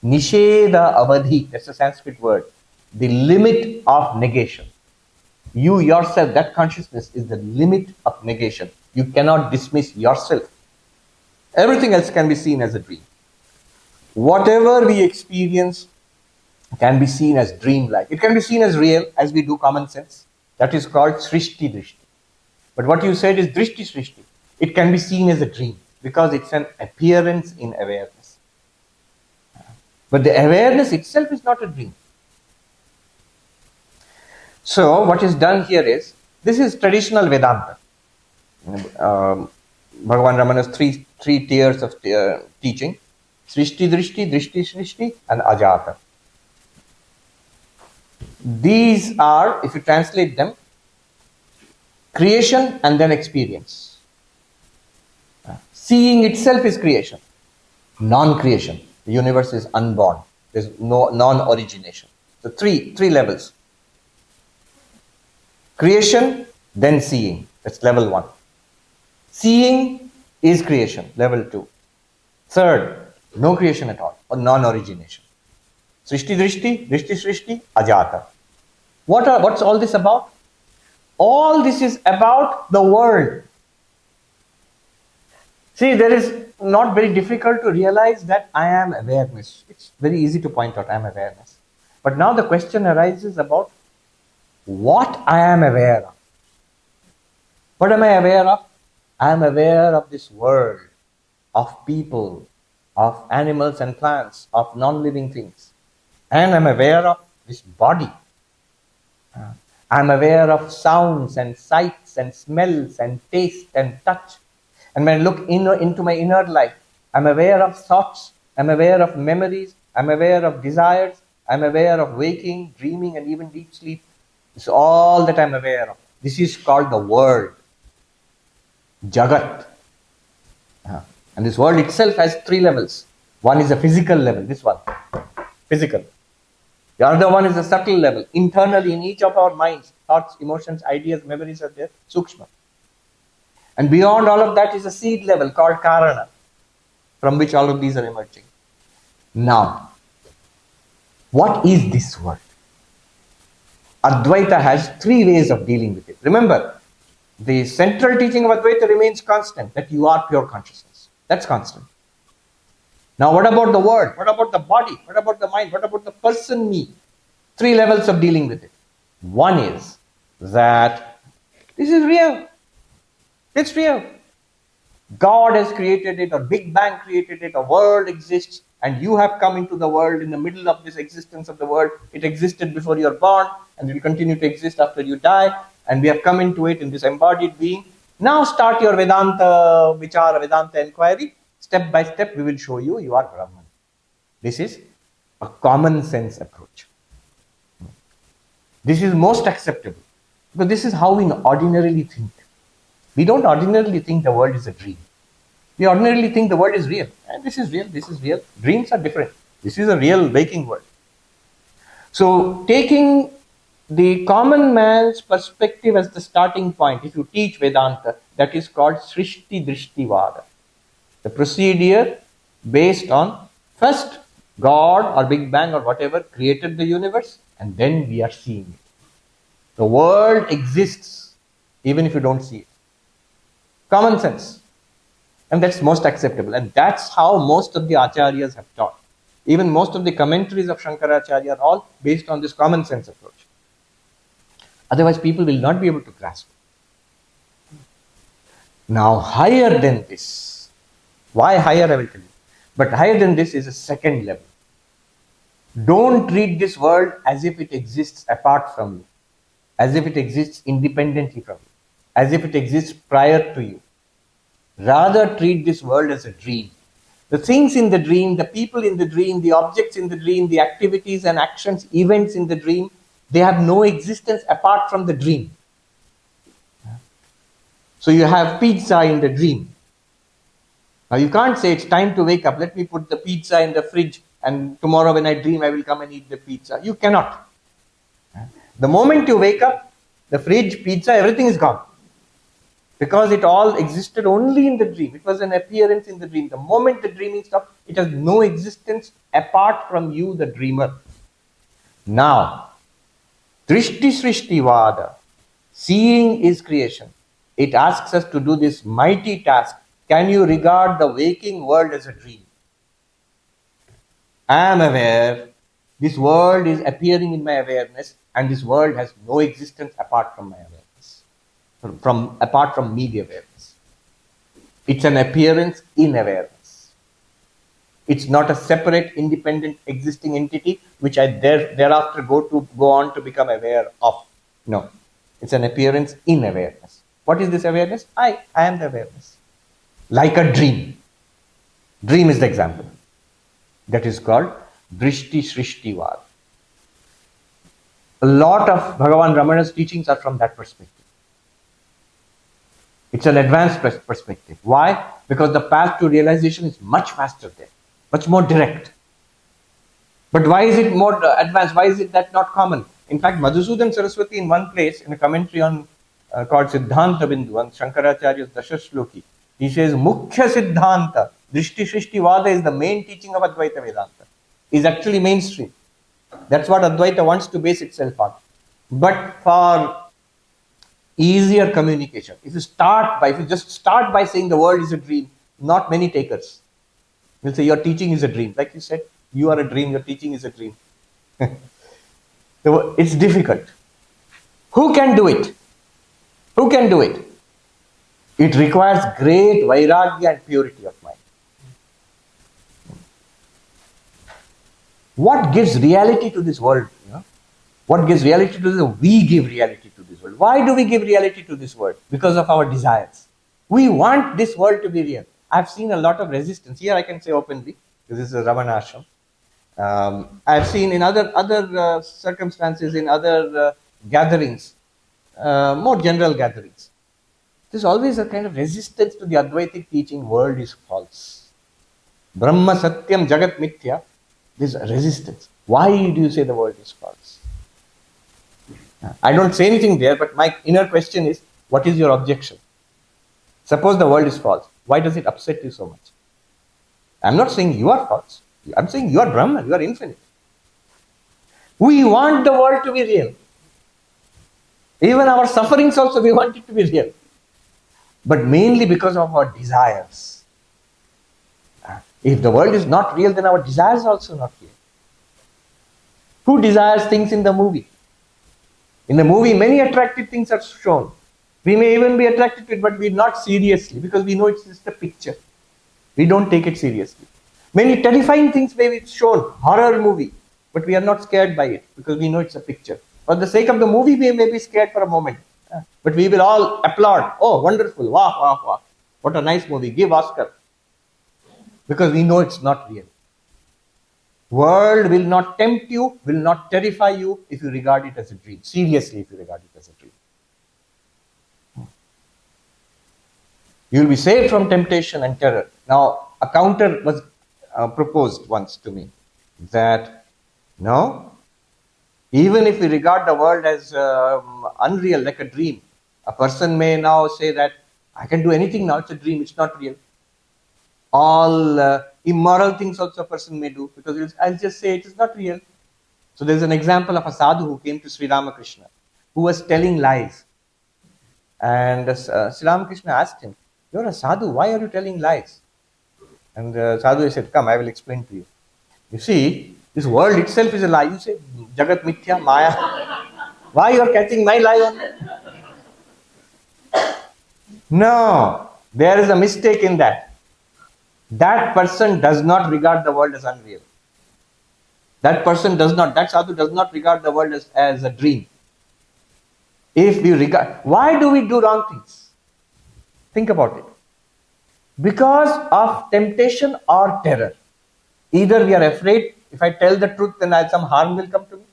E: Nisheda avadhi, that's a Sanskrit word, the limit of negation. You yourself, that consciousness is the limit of negation. You cannot dismiss yourself. Everything else can be seen as a dream. Whatever we experience can be seen as dream-like. It can be seen as real, as we do common sense. That is called srishti drishti. But what you said is drishti srishti. It can be seen as a dream because it's an appearance in awareness. But the awareness itself is not a dream. So what is done here is, this is traditional Vedanta. Bhagwan Ramana's three tiers of teaching. Srishti drishti, drishti srishti, and ajata. These are, if you translate them, creation and then experience. Seeing itself is creation. Non-creation. The universe is unborn. There's no non-origination. So three levels. Creation, then seeing. That's level 1. Seeing is creation, level 2. Third, no creation at all, or non-origination. Srishti drishti, drishti srishti, ajata. What's all this about? All this is about the world. See, there is not very difficult to realize that I am awareness. It's very easy to point out I am awareness. But now the question arises about what I am aware of. What am I aware of? I am aware of this world, of people, of animals and plants, of non-living things. And I am aware of this body. I am aware of sounds and sights and smells and taste and touch. And when I look into my inner life, I'm aware of thoughts, I'm aware of memories, I'm aware of desires, I'm aware of waking, dreaming, and even deep sleep. It's all that I'm aware of. This is called the world. Jagat. And this world itself has 3 levels. One is a physical level, this one. Physical. The other one is the subtle level. Internally, in each of our minds, thoughts, emotions, ideas, memories are there, sukshma. And beyond all of that is a seed level called karana, from which all of these are emerging. Now, what is this world? Advaita has three ways of dealing with it. Remember, the central teaching of Advaita remains constant, that you are pure consciousness. That's constant. Now, what about the world? What about the body? What about the mind? What about the person, me? Three levels of dealing with it. One is that this is real. It's real. God has created it, or Big Bang created it, a world exists, and you have come into the world in the middle of this existence of the world. It existed before you are born, and will continue to exist after you die, and we have come into it in this embodied being. Now start your Vedanta Vichara, Vedanta inquiry. Step by step, we will show you, you are Brahman. This is a common sense approach. This is most acceptable, because this is how we ordinarily think. We don't ordinarily think the world is a dream. We ordinarily think the world is real. And this is real, this is real. Dreams are different. This is a real waking world. So, taking the common man's perspective as the starting point, if you teach Vedanta, that is called Srishti Drishtivada. The procedure based on first God or Big Bang or whatever created the universe, and then we are seeing it. The world exists even if you don't see it. Common sense. And that's most acceptable. And that's how most of the acharyas have taught. Even most of the commentaries of Shankaracharya are all based on this common sense approach. Otherwise, people will not be able to grasp it. Now, higher than this, why higher I will tell you, but higher than this is a second level. Don't treat this world as if it exists apart from you, as if it exists independently from you, as if it exists prior to you. Rather, treat this world as a dream. The things in the dream, the people in the dream, the objects in the dream, the activities and actions, events in the dream, they have no existence apart from the dream. So you have pizza in the dream. Now you can't say it's time to wake up, let me put the pizza in the fridge and tomorrow when I dream I will come and eat the pizza. You cannot. The moment you wake up, the fridge, pizza, everything is gone. Because it all existed only in the dream. It was an appearance in the dream. The moment the dreaming stopped, it has no existence apart from you, the dreamer. Now, Drishti Srishti Vada, seeing is creation. It asks us to do this mighty task. Can you regard the waking world as a dream? I am aware, this world is appearing in my awareness, and this world has no existence apart from my awareness. Apart from me, the awareness. It's an appearance in awareness. It's not a separate, independent, existing entity which I thereafter go on to become aware of. No. It's an appearance in awareness. What is this awareness? I am the awareness. Like a dream. Dream is the example. That is called Drishti Srishti Vada. A lot of Bhagwan Ramana's teachings are from that perspective. It's an advanced perspective. Why? Because the path to realization is much faster there, much more direct. But why is it more advanced? Why is it that not common? In fact, Madhusudan Saraswati in one place, in a commentary on called Siddhanta Bindu, on Shankaracharya's Dashashloki, he says, Mukhya Siddhanta, Drishti Srishti Vada is the main teaching of Advaita Vedanta. Is actually mainstream. That's what Advaita wants to base itself on. But for easier communication, if you just start by saying the world is a dream, not many takers will say your teaching is a dream. Like you said, you are a dream, your teaching is a dream. It's difficult. Who can do it? Who can do it? It requires great vairagya and purity of mind. What gives reality to this world? What gives reality to this world? We give reality to this world. Why do we give reality to this world? Because of our desires. We want this world to be real. I've seen a lot of resistance. Here I can say openly, because this is a Ramana Ashram. I've seen in other circumstances, in other gatherings, more general gatherings, there's always a kind of resistance to the Advaitic teaching, world is false. Brahma Satyam Jagat Mithya. There's a resistance. Why do you say the world is false? I don't say anything there, but my inner question is, what is your objection? Suppose the world is false. Why does it upset you so much? I'm not saying you are false. I'm saying you are Brahman, you are infinite. We want the world to be real. Even our sufferings also, we want it to be real. But mainly because of our desires. If the world is not real, then our desires are also not real. Who desires things in the movie? In the movie, many attractive things are shown. We may even be attracted to it, but we're not seriously, because we know it's just a picture. We don't take it seriously. Many terrifying things may be shown, horror movie, but we are not scared by it, because we know it's a picture. For the sake of the movie, we may be scared for a moment, but we will all applaud. Oh, wonderful, wow, wow, wow. What a nice movie, give Oscar. Because we know it's not real. World will not tempt you, will not terrify you if you regard it as a dream. Seriously, if you regard it as a dream. You will be saved from temptation and terror. Now, a counter was proposed once to me that, no, even if we regard the world as unreal, like a dream, a person may now say that, I can do anything now, it's a dream, it's not real. All immoral things also a person may do, because I'll just say it is not real. So there's an example of a sadhu who came to Sri Ramakrishna, who was telling lies. And Sri Ramakrishna asked him, you're a sadhu, why are you telling lies? And sadhu said, come, I will explain to you. You see, this world itself is a lie. You say, Jagat Mithya, Maya. Why you are catching my lie on that? No, there is a mistake in that. That person does not regard the world as unreal. That sadhu does not regard the world as a dream. If we regard, why do we do wrong things? Think about it. Because of temptation or terror. Either we are afraid, if I tell the truth, then some harm will come to me.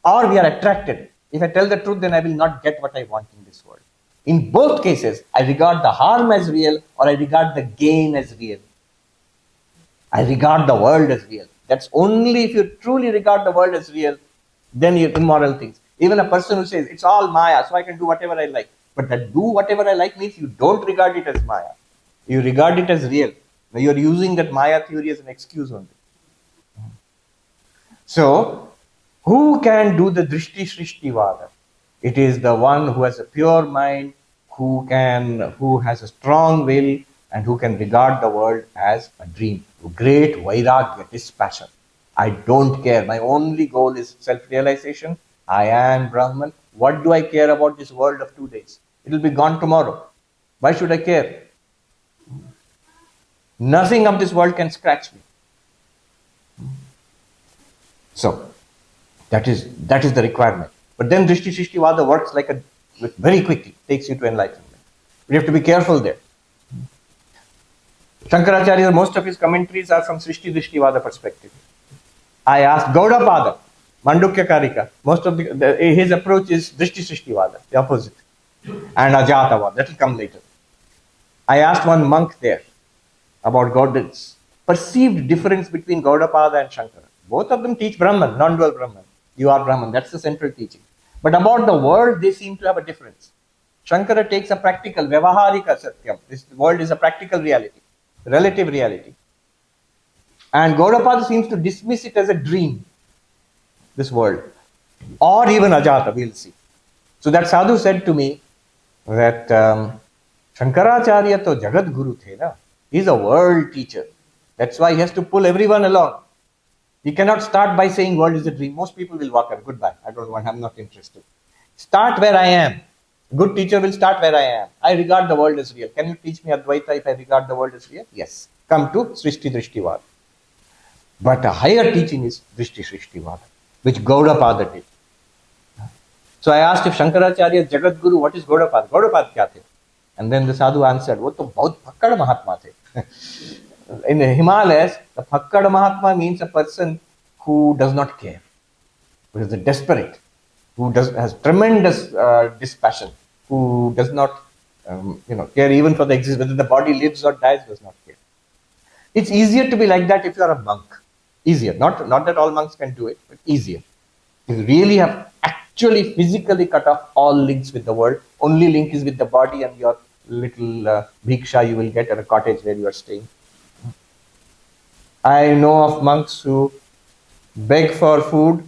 E: Or we are attracted. If I tell the truth, then I will not get what I want in this world. In both cases, I regard the harm as real, or I regard the gain as real. I regard the world as real. That's only if you truly regard the world as real, then you immoral things. Even a person who says, it's all Maya, so I can do whatever I like. But that do whatever I like means you don't regard it as Maya. You regard it as real. Now you're using that Maya theory as an excuse only. So, who can do the Drishti Shrishti Vada? It is the one who has a pure mind, who has a strong will, and who can regard the world as a dream. Great Vairagya, dispassion. I don't care. My only goal is self-realization. I am Brahman. What do I care about this world of 2 days? It will be gone tomorrow. Why should I care? Nothing of this world can scratch me. So, that is the requirement. But then Drishti Shrishti Vada works very quickly, takes you to enlightenment. We have to be careful there. Shankaracharya, most of his commentaries are from Srishti Drishti Vada perspective. I asked Gaudapada, Mandukya Karika, most of his approach is Drishti Srishti Vada, the opposite. And Ajata Vada, that will come later. I asked one monk there about God's perceived difference between Gaudapada and Shankara. Both of them teach Brahman, non-dual Brahman. You are Brahman, that's the central teaching. But about the world, they seem to have a difference. Shankara takes a practical, Vyavaharika Satyam. This world is a practical reality, relative reality. And Gaudapada seems to dismiss it as a dream, this world. Or even Ajata, we'll see. So that sadhu said to me that Shankaracharya to Jagat Guru the na. He's a world teacher. That's why he has to pull everyone along. He cannot start by saying world is a dream. Most people will walk away. Goodbye. I'm not interested. Start where I am. Good teacher will start where I am. I regard the world as real. Can you teach me Advaita if I regard the world as real? Yes. Come to Srishti Drishti Vada. But a higher teaching is Drishti Srishti Vada, which Gaudapada did. So I asked if Shankaracharya Jagat Guru, what is Gaudapada? Gaudapada kya the? And then the sadhu answered, wo to bahut bhakkad Mahatma the. In the Himalayas, the bhakkad Mahatma means a person who does not care, who is desperate, who has tremendous dispassion, who does not care even for the existence, whether the body lives or dies, does not care. It's easier to be like that if you are a monk. Easier. Not that all monks can do it, but easier. You really have actually physically cut off all links with the world. Only link is with the body and your little bhiksha you will get at a cottage where you are staying. I know of monks who beg for food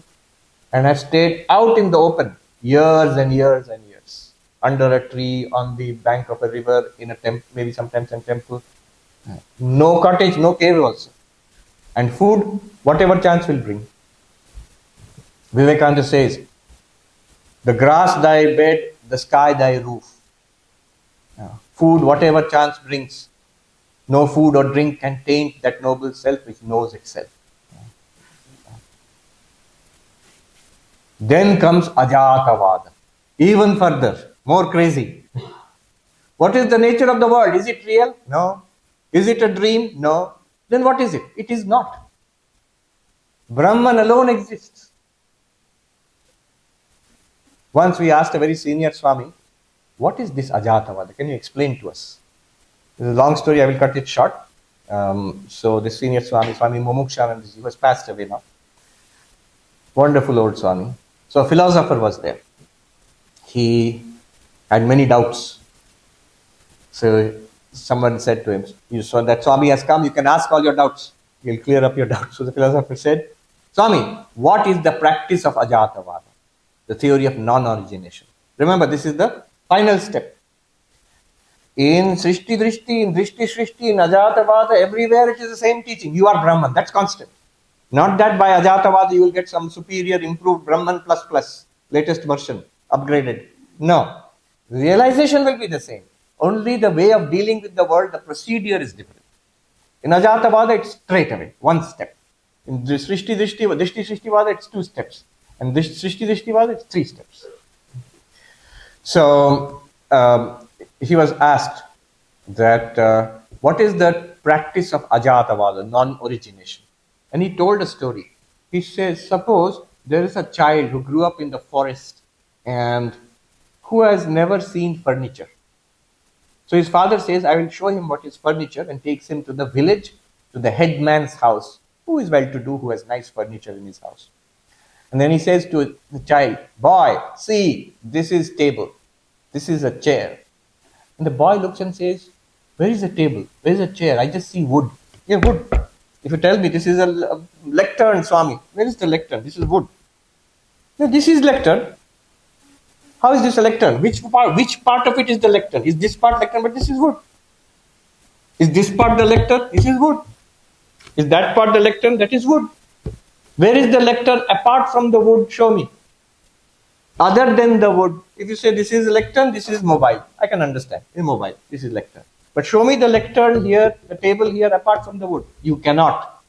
E: and have stayed out in the open years and years and years, under a tree, on the bank of a river, in a temple, maybe sometimes in a temple. No cottage, no cave also. And food, whatever chance will bring. Vivekananda says, the grass thy bed, the sky thy roof. Food, whatever chance brings. No food or drink can taint that noble self which knows itself. Then comes Ajatavada. Even further, more crazy. What is the nature of the world? Is it real? No. Is it a dream? No. Then what is it? It is not. Brahman alone exists. Once we asked a very senior Swami, what is this Ajatavada? Can you explain to us? It's a long story, I will cut it short. So the senior Swami, Swami Mumukshanandaji, was passed away now. Wonderful old Swami. So a philosopher was there. He had many doubts. So someone said to him, so that Swami has come, you can ask all your doubts. He'll clear up your doubts. So the philosopher said, Swami, what is the practice of Ajatavada? The theory of non-origination. Remember, this is the final step. In Srishti Drishti, in Drishti Srishti, in Ajatavada, everywhere it is the same teaching. You are Brahman. That's constant. Not that by Ajatavada you will get some superior, improved Brahman plus plus, latest version, upgraded. No. Realization will be the same. Only the way of dealing with the world, the procedure is different. In Ajatavada, it's straight away, one step. In Srishti Srishtivada, it's 2 steps. And this Srishti Srishtivada, it's 3 steps. So, he was asked that what is the practice of Ajatavada, non-origination? And he told a story. He says, suppose there is a child who grew up in the forest and who has never seen furniture. So his father says, I will show him what is furniture, and takes him to the village, to the headman's house, who is well-to-do, who has nice furniture in his house. And then he says to the child, boy, see, this is table. This is a chair. And the boy looks and says, where is the table? Where is the chair? I just see wood. Yeah, wood. If you tell me this is a lectern, Swami, where is the lectern? This is wood. No, this is lectern. How is this a lectern? Which part of it is the lectern? Is this part lectern, but this is wood? Is this part the lectern? This is wood. Is that part the lectern? That is wood. Where is the lectern apart from the wood? Show me. Other than the wood, if you say this is lectern, this is mobile. I can understand. It's mobile. This is lectern. But show me the lectern here, the table here apart from the wood. You cannot.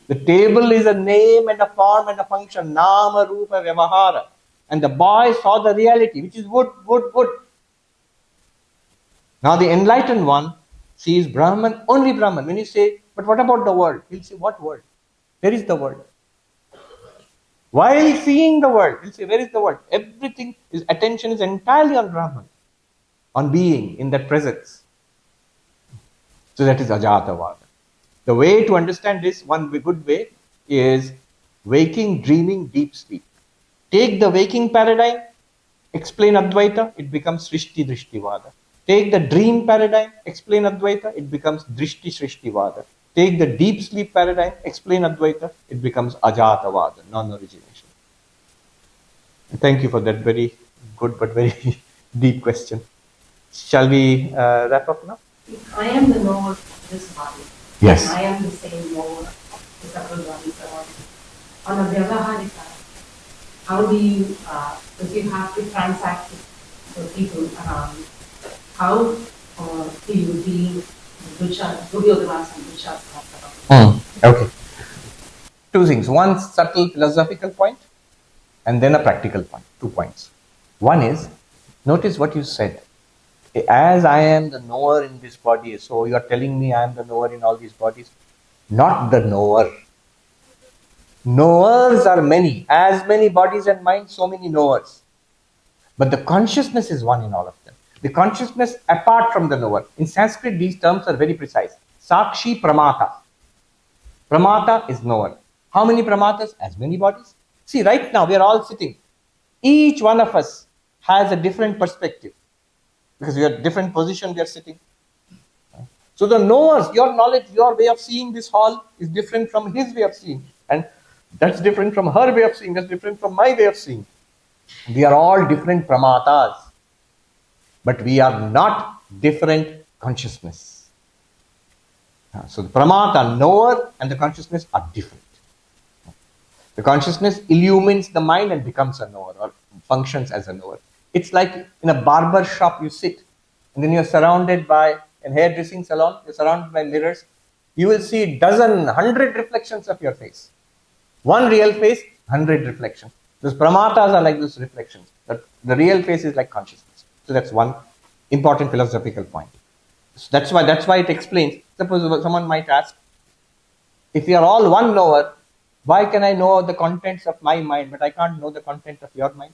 E: The table is a name and a form and a function. Nama, Rupa, Vyavahara. And the boy saw the reality, which is wood, wood, wood. Now the enlightened one sees Brahman, only Brahman. When you say, but what about the world? He'll say, what world? Where is the world? While seeing the world, he'll say, where is the world? Everything, his attention is entirely on Brahman, on being in that presence. So that is Ajatavada. The way to understand this, one good way, is waking, dreaming, deep sleep. Take the waking paradigm, explain Advaita, it becomes Srishti Drishtivada. Take the dream paradigm, explain Advaita, it becomes Drishti Srishtivada. Take the deep sleep paradigm, explain Advaita, it becomes Ajatavada, non-origination. Thank you for that very good but very deep question. Shall we wrap up now?
F: I am the knower of this body.
E: Yes.
F: I am the same knower of the several bodies around me. On a Vyavaharika, how do you, because you have to transact with the people around you, how do you deal with Duryodhanas and Dushasana?
E: Okay. 2 things. One subtle philosophical point and then a practical point. 2 points. One is, notice what you said. As I am the knower in this body, so you are telling me I am the knower in all these bodies. Not the knower. Knowers are many. As many bodies and minds, so many knowers. But the consciousness is one in all of them. The consciousness apart from the knower. In Sanskrit, these terms are very precise. Sakshi Pramata. Pramata is knower. How many pramatas? As many bodies. See, right now we are all sitting. Each one of us has a different perspective because we are different position we are sitting. So the knowers, your knowledge, your way of seeing this hall is different from his way of seeing. And that's different from her way of seeing, that's different from my way of seeing. We are all different pramatas, but we are not different consciousness. So the pramata, knower, and the consciousness are different. The consciousness illumines the mind and becomes a knower or functions as a knower. It's like in a barber shop you sit and then you're surrounded by a hairdressing salon, you're surrounded by mirrors. You will see dozen, 100 reflections of your face. One real face, 100 reflections. Those pramatas are like those reflections. The real face is like consciousness. So that's one important philosophical point. So that's why it explains. Suppose someone might ask, if we are all one knower, why can I know the contents of my mind, but I can't know the content of your mind?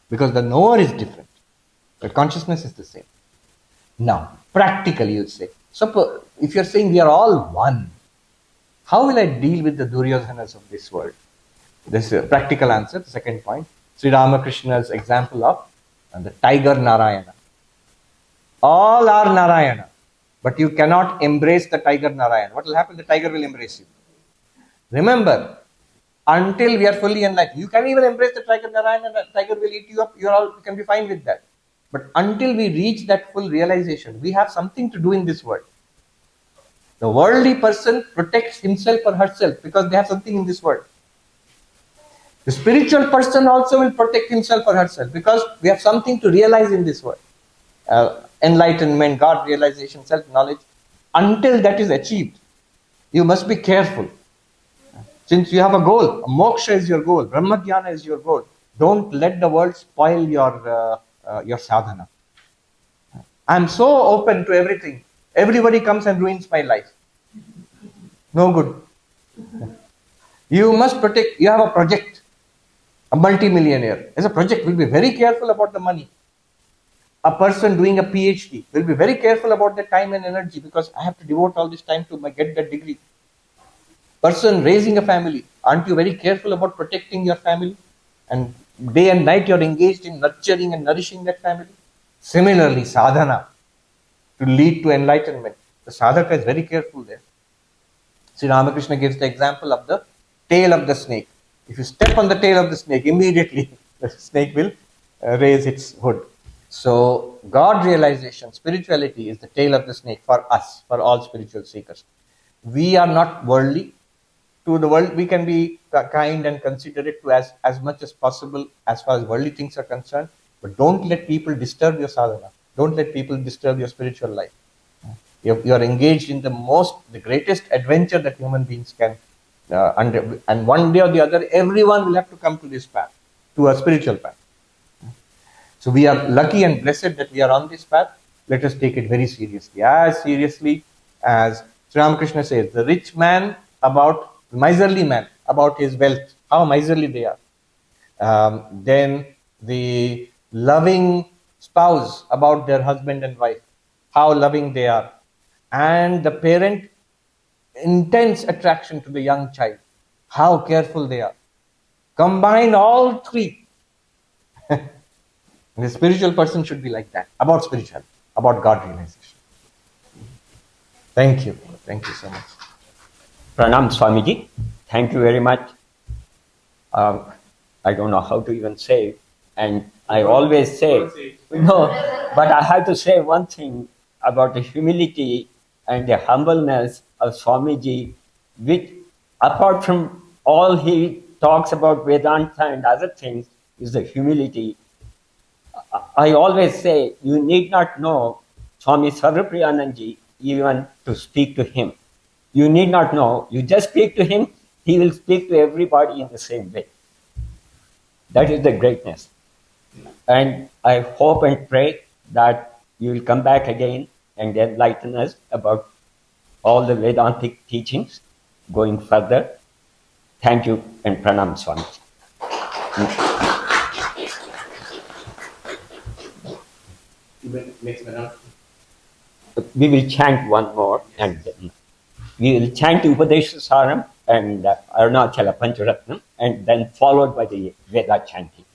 E: Because the knower is different, but consciousness is the same. Now, practically you'd say, suppose if you're saying we are all one, how will I deal with the Duryodhanas of this world? This is a practical answer, the second point. Sri Ramakrishna's example of the tiger Narayana. All are Narayana, but you cannot embrace the tiger Narayana. What will happen? The tiger will embrace you. Remember, until we are fully enlightened, you can even embrace the tiger Narayana, the tiger will eat you up, you can be fine with that. But until we reach that full realization, we have something to do in this world. The worldly person protects himself or herself because they have something in this world. The spiritual person also will protect himself or herself because we have something to realize in this world. Enlightenment, God realization, self-knowledge. Until that is achieved, you must be careful. Since you have a goal, moksha is your goal, Brahma-jnana is your goal. Don't let the world spoil your sadhana. I'm so open to everything. Everybody comes and ruins my life. No good. You must protect, you have a project, a multi-millionaire. As a project, will be very careful about the money. A person doing a PhD will be very careful about the time and energy because I have to devote all this time to get that degree. Person raising a family, aren't you very careful about protecting your family? And day and night you're engaged in nurturing and nourishing that family. Similarly, sadhana, to lead to enlightenment. The sadhaka is very careful there. Sri Ramakrishna gives the example of the tail of the snake. If you step on the tail of the snake, immediately the snake will raise its hood. So, God realization, spirituality is the tail of the snake for us, for all spiritual seekers. We are not worldly. To the world, we can be kind and considerate to as much as possible as far as worldly things are concerned. But don't let people disturb your sadhana. Don't let people disturb your spiritual life. You are engaged in the greatest adventure that human beings can and one day or the other, everyone will have to come to this path, to a spiritual path. So we are lucky and blessed that we are on this path. Let us take it very seriously, as seriously as Sri Ramakrishna says, the rich man about, the miserly man about his wealth, how miserly they are. Then the loving spouse about their husband and wife, how loving they are. And the parent, intense attraction to the young child, how careful they are. Combine all three. The spiritual person should be like that, about spirituality, about God realization. Thank you. Thank you so much.
D: Pranam Swamiji. Thank you very much. I don't know how to even say, and I always say, no, but I have to say one thing about the humility and the humbleness of Swamiji, which apart from all he talks about Vedanta and other things, is the humility. I always say, you need not know Swami Sarvapriyananda even to speak to him. You need not know, you just speak to him, he will speak to everybody in the same way. That is the greatness. And I hope and pray that you will come back again and enlighten us about all the Vedantic teachings going further. Thank you and Pranam Swami. We will chant one more and we will chant Upadesha Saram and Arunachala Pancharatnam, and then followed by the Veda chanting.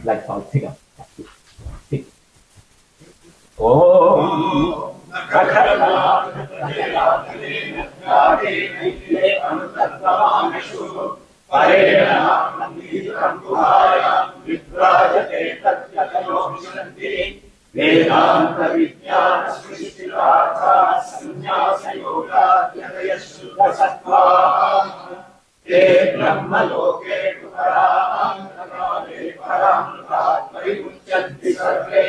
D: Like all figure. Oh, Vedanta
B: निश्चितार्था संन्यासयोगा यतयः शुद्धसत्त्वाः ते ब्रह्मलोके परान्तकाले परामृतात् परिमुच्यन्ति सर्वे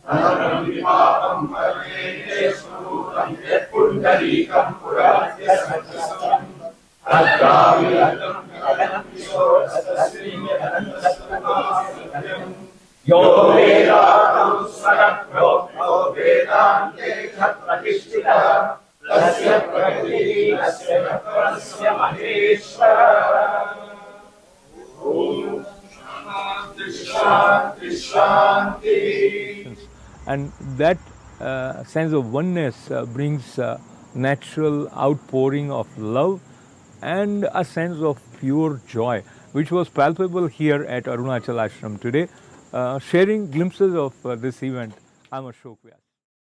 B: अहं विपाकं परमेते स्वरूपं यत्पुण्डरीकं पुरास्य सत्यसम् तद्गामिरतं गगनं किशोरस्तस्मिन्ननन्दस्वरूपं यो वेदातं स्वरप्रोक्तो वेदान्ते च प्रतिष्ठितः तस्य प्रकृतिः तस्य परस्य महेश्वरः Shanti, Shanti.
A: And that sense of oneness brings natural outpouring of love and a sense of pure joy, which was palpable here at Arunachal Ashram today. Sharing glimpses of this event, I'm Ashok Vyas.